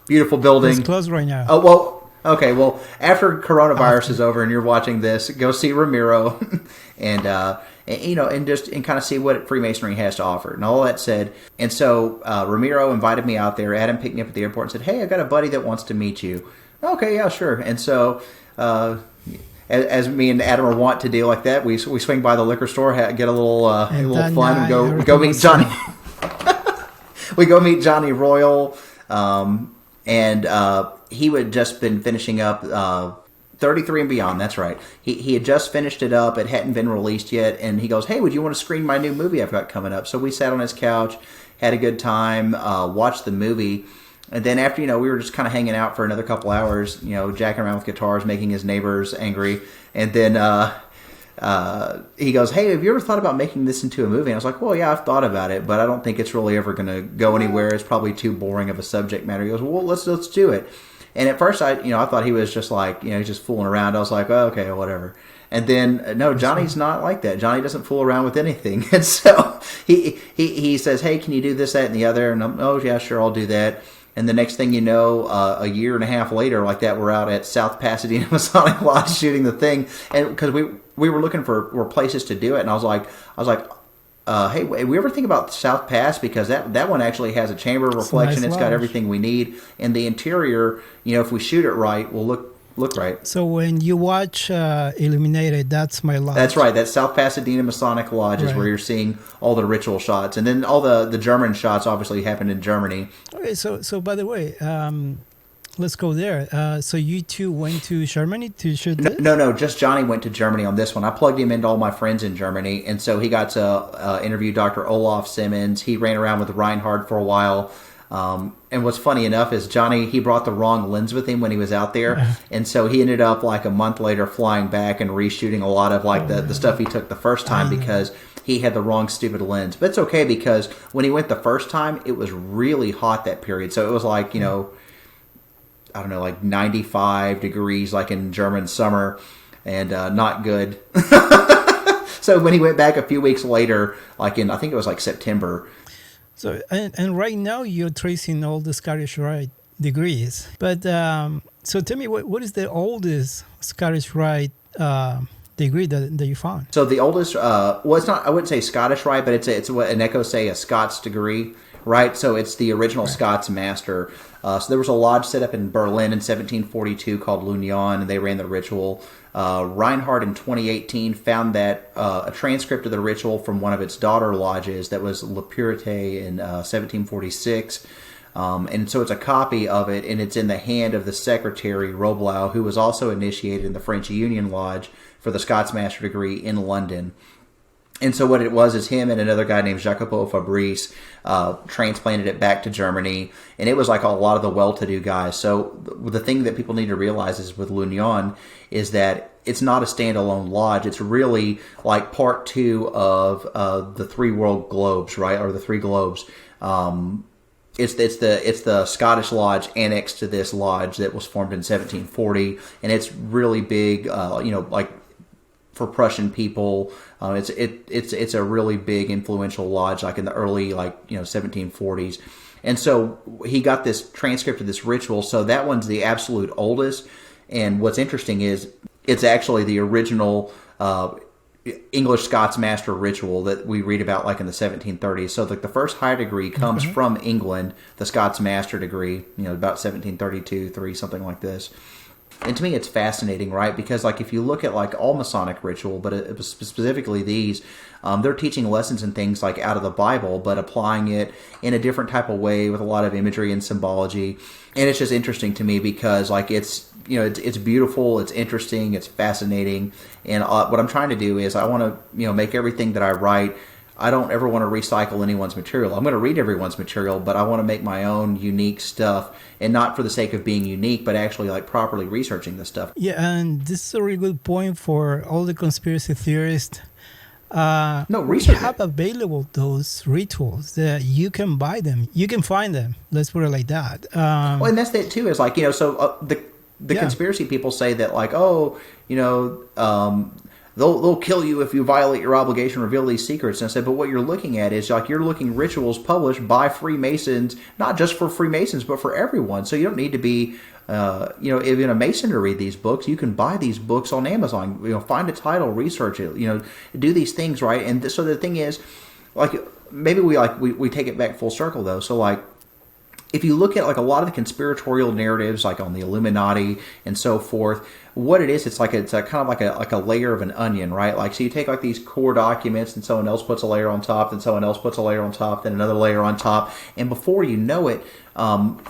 Beautiful building. It's closed right now. Oh well. Okay, well, after coronavirus is over and you're watching this, go see Ramiro and kind of see what Freemasonry has to offer. And all that said, and so Ramiro invited me out there. Adam picked me up at the airport and said, "Hey, I got a buddy that wants to meet you." Okay, yeah, sure. And so as me and Adam are wont to do like that, we swing by the liquor store, get a little fun, and go meet Johnny. We go meet Johnny Royal. and he had just been finishing up 33 and Beyond. That's right. He had just finished it up. It hadn't been released yet, and he goes, "Hey, would you want to screen my new movie I've got coming up?" So we sat on his couch, had a good time, watched the movie. And then after, we were just kind of hanging out for another couple hours, jacking around with guitars, making his neighbors angry. And then he goes, "Hey, have you ever thought about making this into a movie?" And I was like, "Well, yeah, I've thought about it, but I don't think it's really ever going to go anywhere. It's probably too boring of a subject matter." He goes, "Well, let's do it." And at first, I thought he was just like, he's just fooling around. I was like, "Oh, okay, whatever." And then, no, Johnny's not like that. Johnny doesn't fool around with anything. And so he says, "Hey, can you do this, that, and the other?" And I'm, "Oh, yeah, sure, I'll do that." And the next thing you know, a year and a half later, like that, we're out at South Pasadena Masonic Lodge shooting the thing, and because we were looking for places to do it, and I was like, "Hey, we ever think about South Pass, because that one actually has a chamber of reflection. It's got everything we need, and the interior, if we shoot it right, will look right." So when you watch Illuminated, that's my lodge. That's right. That's South Pasadena Masonic Lodge is where you're seeing all the ritual shots. And then all the German shots obviously happened in Germany. Okay, so by the way, let's go there. So you two went to Germany to shoot this? No, just Johnny went to Germany on this one. I plugged him into all my friends in Germany, and so he got to interview Dr. Olaf Simmons. He ran around with Reinhard for a while. And what's funny enough is Johnny, he brought the wrong lens with him when he was out there. And so he ended up like a month later flying back and reshooting a lot of like the stuff he took the first time because he had the wrong stupid lens. But it's okay, because when he went the first time, it was really hot that period. So it was like, I don't know, like 95 degrees like in German summer, and not good. So when he went back a few weeks later, like in, I think it was like September. So, and right now you're tracing all the Scottish Rite degrees. But so tell me, what is the oldest Scottish Rite degree that you found? So the oldest, well, it's not, I wouldn't say Scottish Rite, but it's what an echo say, a Scots degree, right? So it's the original Scots Master. So there was a lodge set up in Berlin in 1742 called L'Union, and they ran the ritual. Reinhard in 2018 found that a transcript of the ritual from one of its daughter lodges that was La Pureté in 1746. And so it's a copy of it, and it's in the hand of the secretary, Roblau, who was also initiated in the French Union Lodge for the Scots Master degree in London. And so what it was is him and another guy named Jacopo Fabrice transplanted it back to Germany, and it was like a lot of the well-to-do guys. So the thing that people need to realize is with L'Union is that it's not a standalone lodge. It's really like part two of the three world globes, right, or the three globes. It's the Scottish Lodge annexed to this lodge that was formed in 1740, and it's really big. Like for Prussian people, it's a really big influential lodge, like in the early 1740s. And so he got this transcript of this ritual. So that one's the absolute oldest. And what's interesting is it's actually the original English Scots Master ritual that we read about like in the 1730s. So the first high degree comes from England, the Scots Master degree, about 1732, 3, something like this. And to me, it's fascinating, right? Because like if you look at like all Masonic ritual, but specifically these, they're teaching lessons and things like out of the Bible, but applying it in a different type of way with a lot of imagery and symbology. And it's just interesting to me because like it's beautiful, it's interesting, it's fascinating. And what I'm trying to do is I want to make everything that I write. I don't ever want to recycle anyone's material. I'm going to read everyone's material, but I want to make my own unique stuff, and not for the sake of being unique, but actually like properly researching this stuff. Yeah, and this is a really good point for all the conspiracy theorists. Research. We have available those rituals that you can buy them. You can find them. Let's put it like that. Well, and that's it too. Is like the conspiracy people say that like they'll kill you if you violate your obligation, reveal these secrets. And I said, but what you're looking at is like you're looking rituals published by Freemasons, not just for Freemasons, but for everyone. So you don't need to be, even a Mason to read these books. You can buy these books on Amazon. Find a title, research it. Do these things, right? And so the thing is, like maybe we take it back full circle though. So like if you look at like a lot of the conspiratorial narratives, like on the Illuminati and so forth, what it is, it's a kind of like a layer of an onion, right? Like, so you take like these core documents, and someone else puts a layer on top, then someone else puts a layer on top, then another layer on top, and before you know it,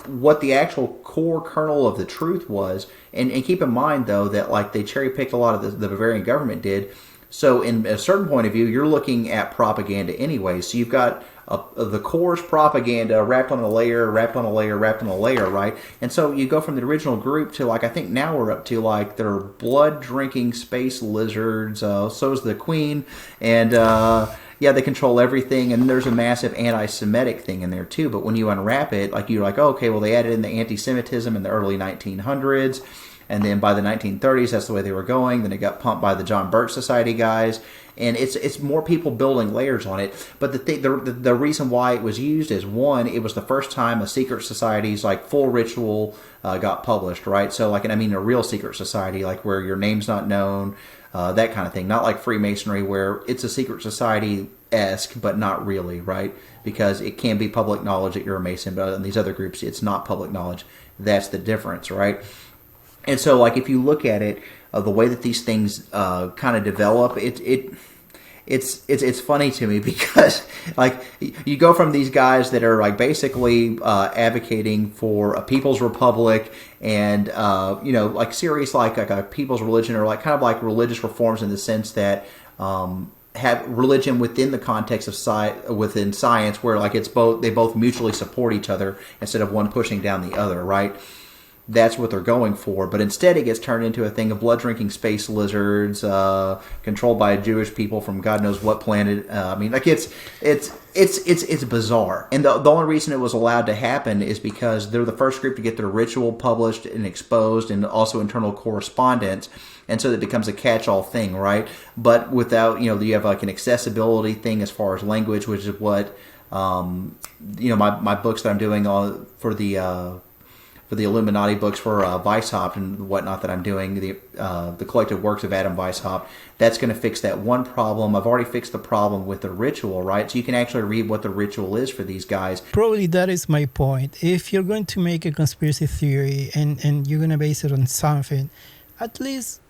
what the actual core kernel of the truth was, and keep in mind though that like they cherry picked a lot of the Bavarian government did. So in a certain point of view, you're looking at propaganda anyway. So you've got the core's propaganda wrapped on a layer, wrapped on a layer, wrapped on a layer, right? And so you go from the original group to like, I think now we're up to like they're blood-drinking space lizards. So's the Queen. And yeah, they control everything. And there's a massive anti-Semitic thing in there too. But when you unwrap it, like you're like, oh, okay, well, they added in the anti-Semitism in the early 1900s. And then by the 1930s, that's the way they were going. Then it got pumped by the John Birch Society guys, and it's more people building layers on it. But the reason why it was used is, one, it was the first time a secret society's like full ritual got published, right? So like, and I mean a real secret society, like where your name's not known, that kind of thing. Not like Freemasonry, where it's a secret society-esque, but not really, right? Because it can be public knowledge that you're a Mason, but in these other groups, it's not public knowledge. That's the difference, right? And so, like, if you look at it, the way that these things kind of develop, it's funny to me because, like, you go from these guys that are like basically advocating for a people's republic and like serious like a people's religion, or like kind of like religious reforms in the sense that have religion within the context of within science, where like they both mutually support each other instead of one pushing down the other, right? That's what they're going for, but instead it gets turned into a thing of blood-drinking space lizards, controlled by Jewish people from God knows what planet. I mean, like it's bizarre, and the only reason it was allowed to happen is because they're the first group to get their ritual published and exposed, and also internal correspondence, and so it becomes a catch-all thing, right? But without, you have like an accessibility thing as far as language, which is what my books that I'm doing for the Illuminati books for Weishaupt and whatnot that I'm doing, the collected works of Adam Weishaupt, that's going to fix that one problem. I've already fixed the problem with the ritual, right? So you can actually read what the ritual is for these guys. Probably that is my point. If you're going to make a conspiracy theory and you're going to base it on something, at least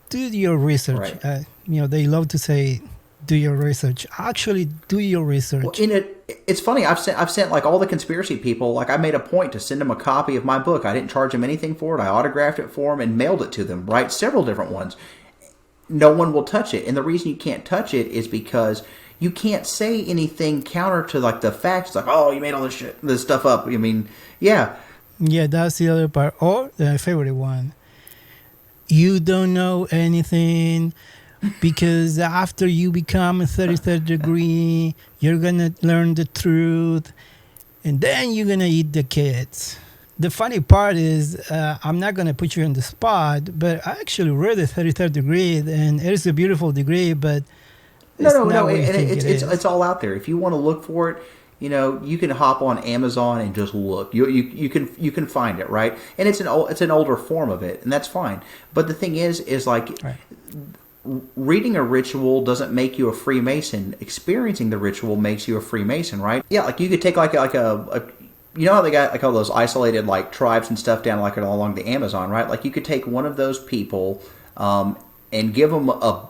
do your research. Right. They love to say, do your research. Actually, do your research. Well, it's funny. I've sent like all the conspiracy people. Like I made a point to send them a copy of my book. I didn't charge them anything for it. I autographed it for them and mailed it to them. Right, several different ones. No one will touch it, and the reason you can't touch it is because you can't say anything counter to like the facts. Like, oh, you made all this stuff up. I mean, yeah. Yeah, that's the other part. Or the favorite one. You don't know anything. Because after you become a 33rd degree, you're going to learn the truth, and then you're going to eat the kids. The funny part is, I'm not going to put you on the spot, but I actually read the 33rd degree, and it is a beautiful degree, but no, it's all out there. If you want to look for it, you can hop on Amazon and just look. You can find it, right? And it's an older form of it, and that's fine. But the thing is like. Right. Reading a ritual doesn't make you a Freemason. Experiencing the ritual makes you a Freemason, right? Yeah, like you could take like a how they got like all those isolated like tribes and stuff down like along the Amazon, right? Like you could take one of those people and give them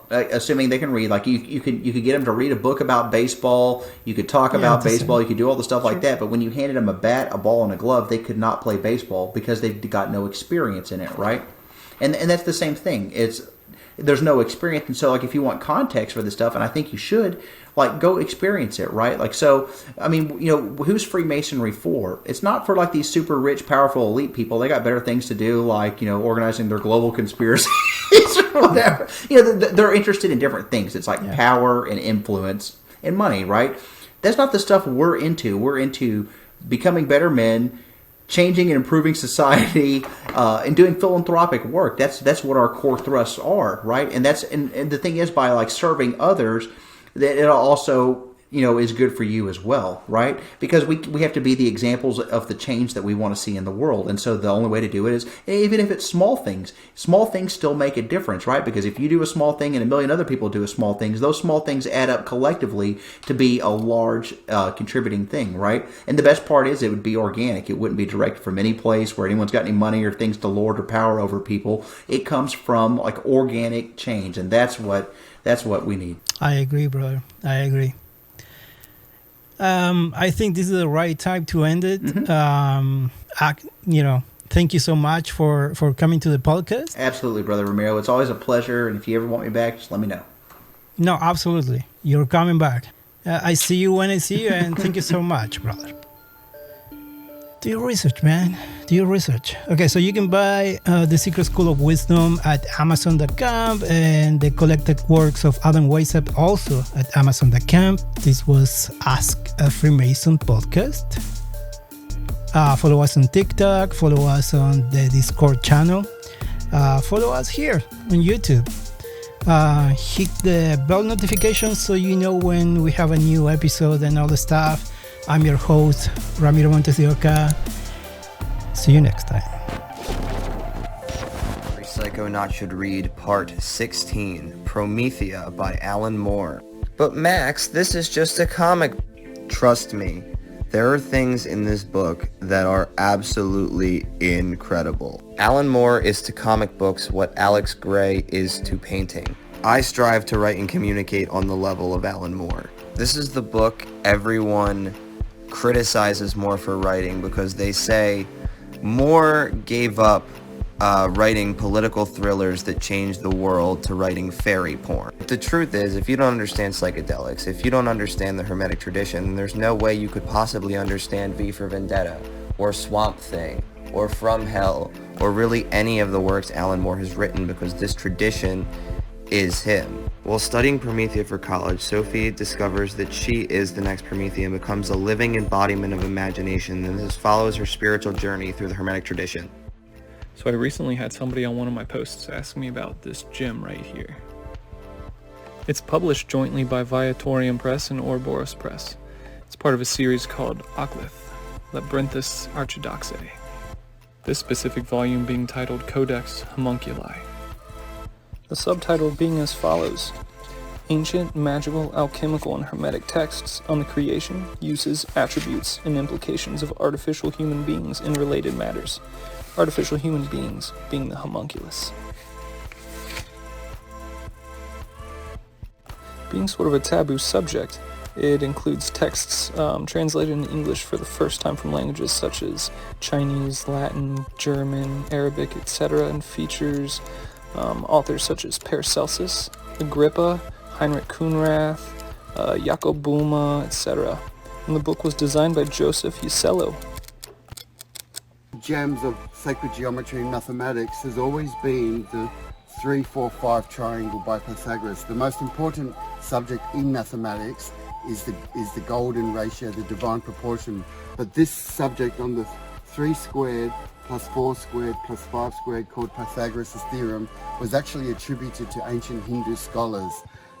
assuming they can read, like you could get them to read a book about baseball. You could talk about baseball. You could do all the stuff like that. But when you handed them a bat, a ball, and a glove, they could not play baseball because they've got no experience in it, right? And that's the same thing. There's no experience, and so like if you want context for this stuff, and I think you should, like go experience it, right? Like so, I mean, who's Freemasonry for? It's not for like these super rich, powerful, elite people. They got better things to do, like organizing their global conspiracies or whatever. They're interested in different things. It's like power and influence and money, right? That's not the stuff we're into. We're into becoming better men, changing and improving society, and doing philanthropic work. That's what our core thrusts are, right? And the thing is, by like serving others, that it'll also is good for you as well, right? Because we have to be the examples of the change that we want to see in the world. And so the only way to do it is, even if it's small things still make a difference, right? Because if you do a small thing and a million other people do a small things, those small things add up collectively to be a large contributing thing, right? And the best part is it would be organic. It wouldn't be directed from any place where anyone's got any money or things to lord or power over people. It comes from like organic change, and that's what we need. I agree, brother. I agree. I think this is the right time to end it. Thank you so much for coming to the podcast. Absolutely, Brother Ramiro. It's always a pleasure. And if you ever want me back, just let me know. No, absolutely. You're coming back. I see you when I see you, and thank you so much, brother. Do your research, man. Do your research. Okay, so you can buy The Secret School of Wisdom at Amazon.com, and the collected works of Adam Weishaupt also at Amazon.com. This was Ask a Freemason podcast. Follow us on TikTok. Follow us on the Discord channel. Follow us here on YouTube. Hit the bell notifications so you know when we have a new episode and all the stuff. I'm your host, Ramiro Montes de Oca. See you next time. Every Psychonaut should read Part 16, Promethea by Alan Moore. But Max, this is just a comic. Trust me, there are things in this book that are absolutely incredible. Alan Moore is to comic books what Alex Gray is to painting. I strive to write and communicate on the level of Alan Moore. This is the book everyone criticizes Moore for writing because they say Moore gave up writing political thrillers that changed the world to writing fairy porn. The truth is, if you don't understand psychedelics, if you don't understand the Hermetic tradition, there's no way you could possibly understand V for Vendetta, or Swamp Thing, or From Hell, or really any of the works Alan Moore has written, because this tradition is him. While studying Promethea for college, Sophie discovers that she is the next Promethea and becomes a living embodiment of imagination, and this follows her spiritual journey through the Hermetic tradition. So I recently had somebody on one of my posts ask me about this gem right here. It's published jointly by Viatorium Press and Ouroboros Press. It's part of a series called Oclith, Labyrinthus Archidoxae. This specific volume being titled Codex Homunculi. The subtitle being as follows: Ancient, Magical, Alchemical, and Hermetic Texts on the Creation, Uses, Attributes, and Implications of Artificial Human Beings in Related Matters. Artificial human beings being the homunculus. Being sort of a taboo subject, it includes texts translated in English for the first time from languages such as Chinese, Latin, German, Arabic, etc., and features authors such as Paracelsus, Agrippa, Heinrich Kuhnrath, Jakob Boehme, etc. And the book was designed by Josef Wäges. Gems of sacred geometry and mathematics has always been the 3-4-5 triangle by Pythagoras. The most important subject in mathematics is the golden ratio, the divine proportion. But this subject on the 3 squared plus 4 squared plus 5 squared, called Pythagoras' theorem, was actually attributed to ancient Hindu scholars.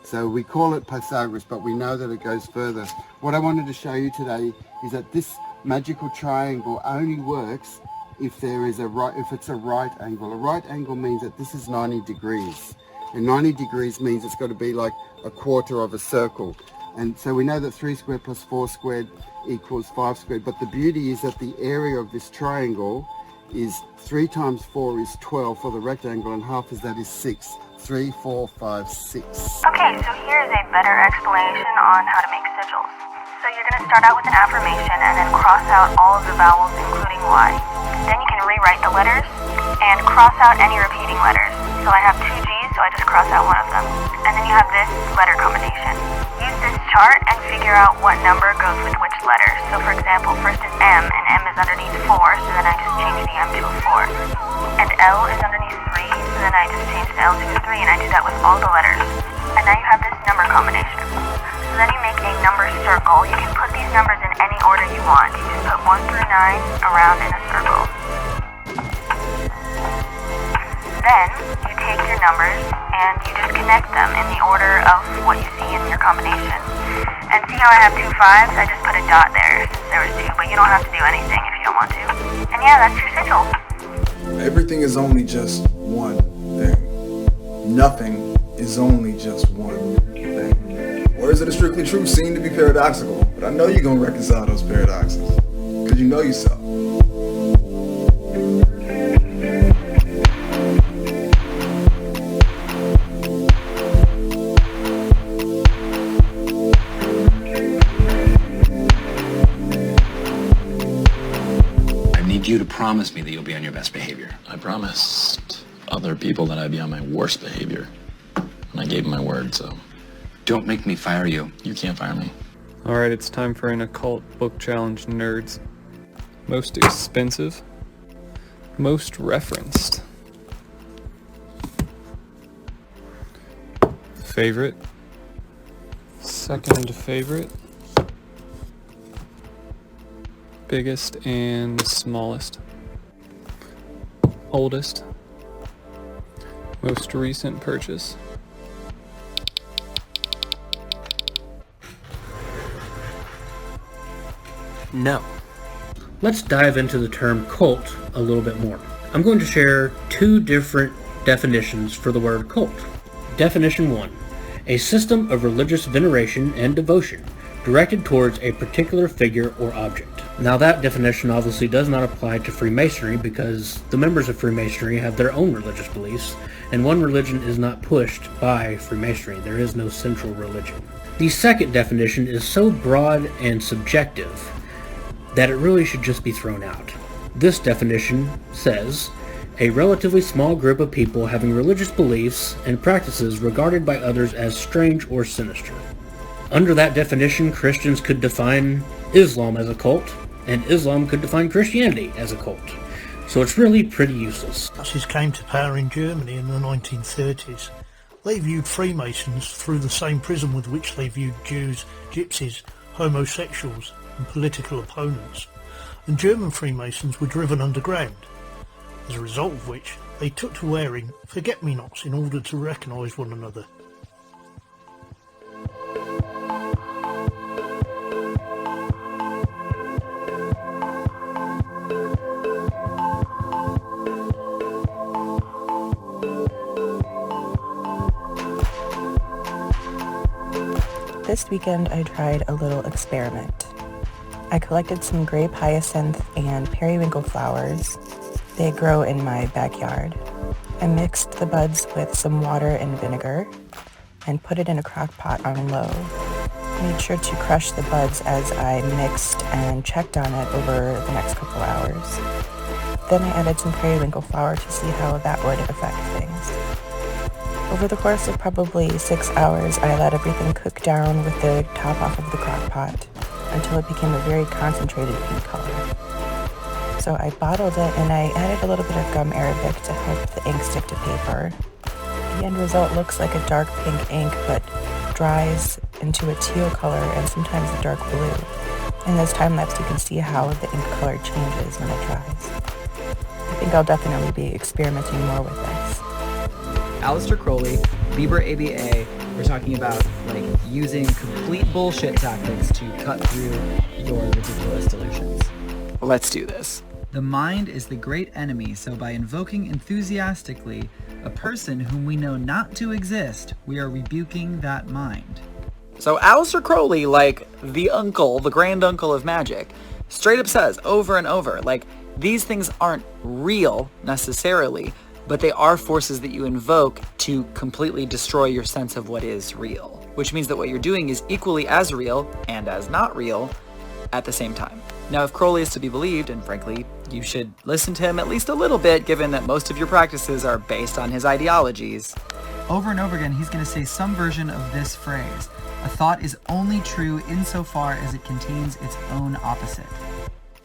So we call it Pythagoras, but we know that it goes further. What I wanted to show you today is that this magical triangle only works if it's a right angle. A right angle means that this is 90 degrees. And 90 degrees means it's got to be like a quarter of a circle. And so we know that 3 squared plus 4 squared equals 5 squared. But the beauty is that the area of this triangle is 3 times 4 is 12 for the rectangle, and half of that is 6. 3, 4, 5, 6. Okay, so here's a better explanation on how to make sigils. So you're going to start out with an affirmation and then cross out all of the vowels, including Y. Then you can rewrite the letters and cross out any repeating letters. So I have 2 G's, so I just cross out one of them. And then you have this letter combination. Use this chart and figure out what number goes with which letter. So for example, first is M, and M is underneath 4, so then I just change the M to a 4. And L is underneath 3, so then I just change the L to a 3, and I do that with all the letters. And now you have this number combination. So then you make a number circle. You can put these numbers in any order you want. You just put 1 through 9 around in a circle. Then you take your numbers and you just connect them in the order of what you see in your combination. And see how I have 2 5s? I just put a dot there since there was 2, but you don't have to do anything if you don't want to. And yeah, that's your sigil. Everything is only just one thing. Nothing is only just one thing. Words that are strictly true seem to be paradoxical, but I know you're going to reconcile those paradoxes, because you know yourself. I need you to promise me that you'll be on your best behavior. I promised other people that I'd be on my worst behavior, and I gave them my word, so Don't make me fire you. you can't fire me. Alright, it's time for an occult book challenge, nerds. Most expensive. Most referenced. Favorite. Second favorite. Biggest and smallest. Oldest. Most recent purchase. No. Let's dive into the term cult a little bit more. I'm going to share 2 different definitions for the word cult. Definition 1. A system of religious veneration and devotion directed towards a particular figure or object. Now that definition obviously does not apply to Freemasonry because the members of Freemasonry have their own religious beliefs, and one religion is not pushed by Freemasonry. There is no central religion. The second definition is so broad and subjective that it really should just be thrown out. This definition says, a relatively small group of people having religious beliefs and practices regarded by others as strange or sinister. Under that definition, Christians could define Islam as a cult, and Islam could define Christianity as a cult. So it's really pretty useless. Nazis came to power in Germany in the 1930s. They viewed Freemasons through the same prism with which they viewed Jews, gypsies, homosexuals, and political opponents. And German Freemasons were driven underground, as a result of which they took to wearing forget-me-nots in order to recognise one another. This weekend I tried a little experiment. I collected some grape hyacinth and periwinkle flowers. They grow in my backyard. I mixed the buds with some water and vinegar and put it in a crock pot on low. Made sure to crush the buds as I mixed and checked on it over the next couple hours. Then I added some periwinkle flower to see how that would affect things. Over the course of probably 6 hours, I let everything cook down with the top off of the crock pot until it became a very concentrated pink color. So I bottled it and I added a little bit of gum arabic to help the ink stick to paper. The end result looks like a dark pink ink but dries into a teal color and sometimes a dark blue. And as time lapse you can see how the ink color changes when it dries. I think I'll definitely be experimenting more with this. Aleister Crowley, Liber ABA, we're talking about like using complete bullshit tactics to cut through your ridiculous delusions. Let's do this. The mind is the great enemy, so by invoking enthusiastically a person whom we know not to exist, we are rebuking that mind. So Aleister Crowley, like the uncle, the grand uncle of magic, straight up says over and over, like, these things aren't real necessarily, but they are forces that you invoke to completely destroy your sense of what is real. Which means that what you're doing is equally as real and as not real at the same time. Now, if Crowley is to be believed, and frankly, you should listen to him at least a little bit, given that most of your practices are based on his ideologies. Over and over again, he's going to say some version of this phrase. A thought is only true insofar as it contains its own opposite.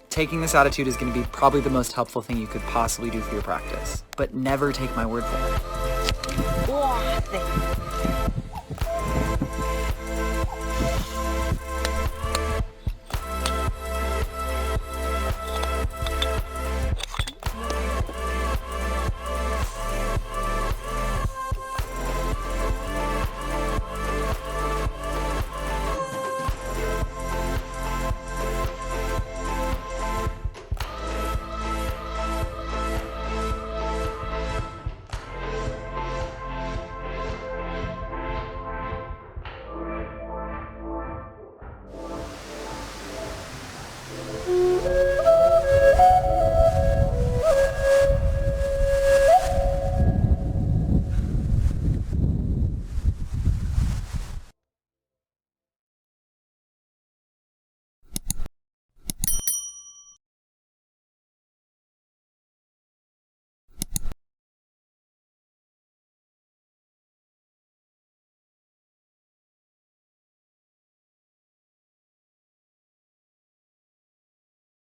Taking this attitude is going to be probably the most helpful thing you could possibly do for your practice. But never take my word for it.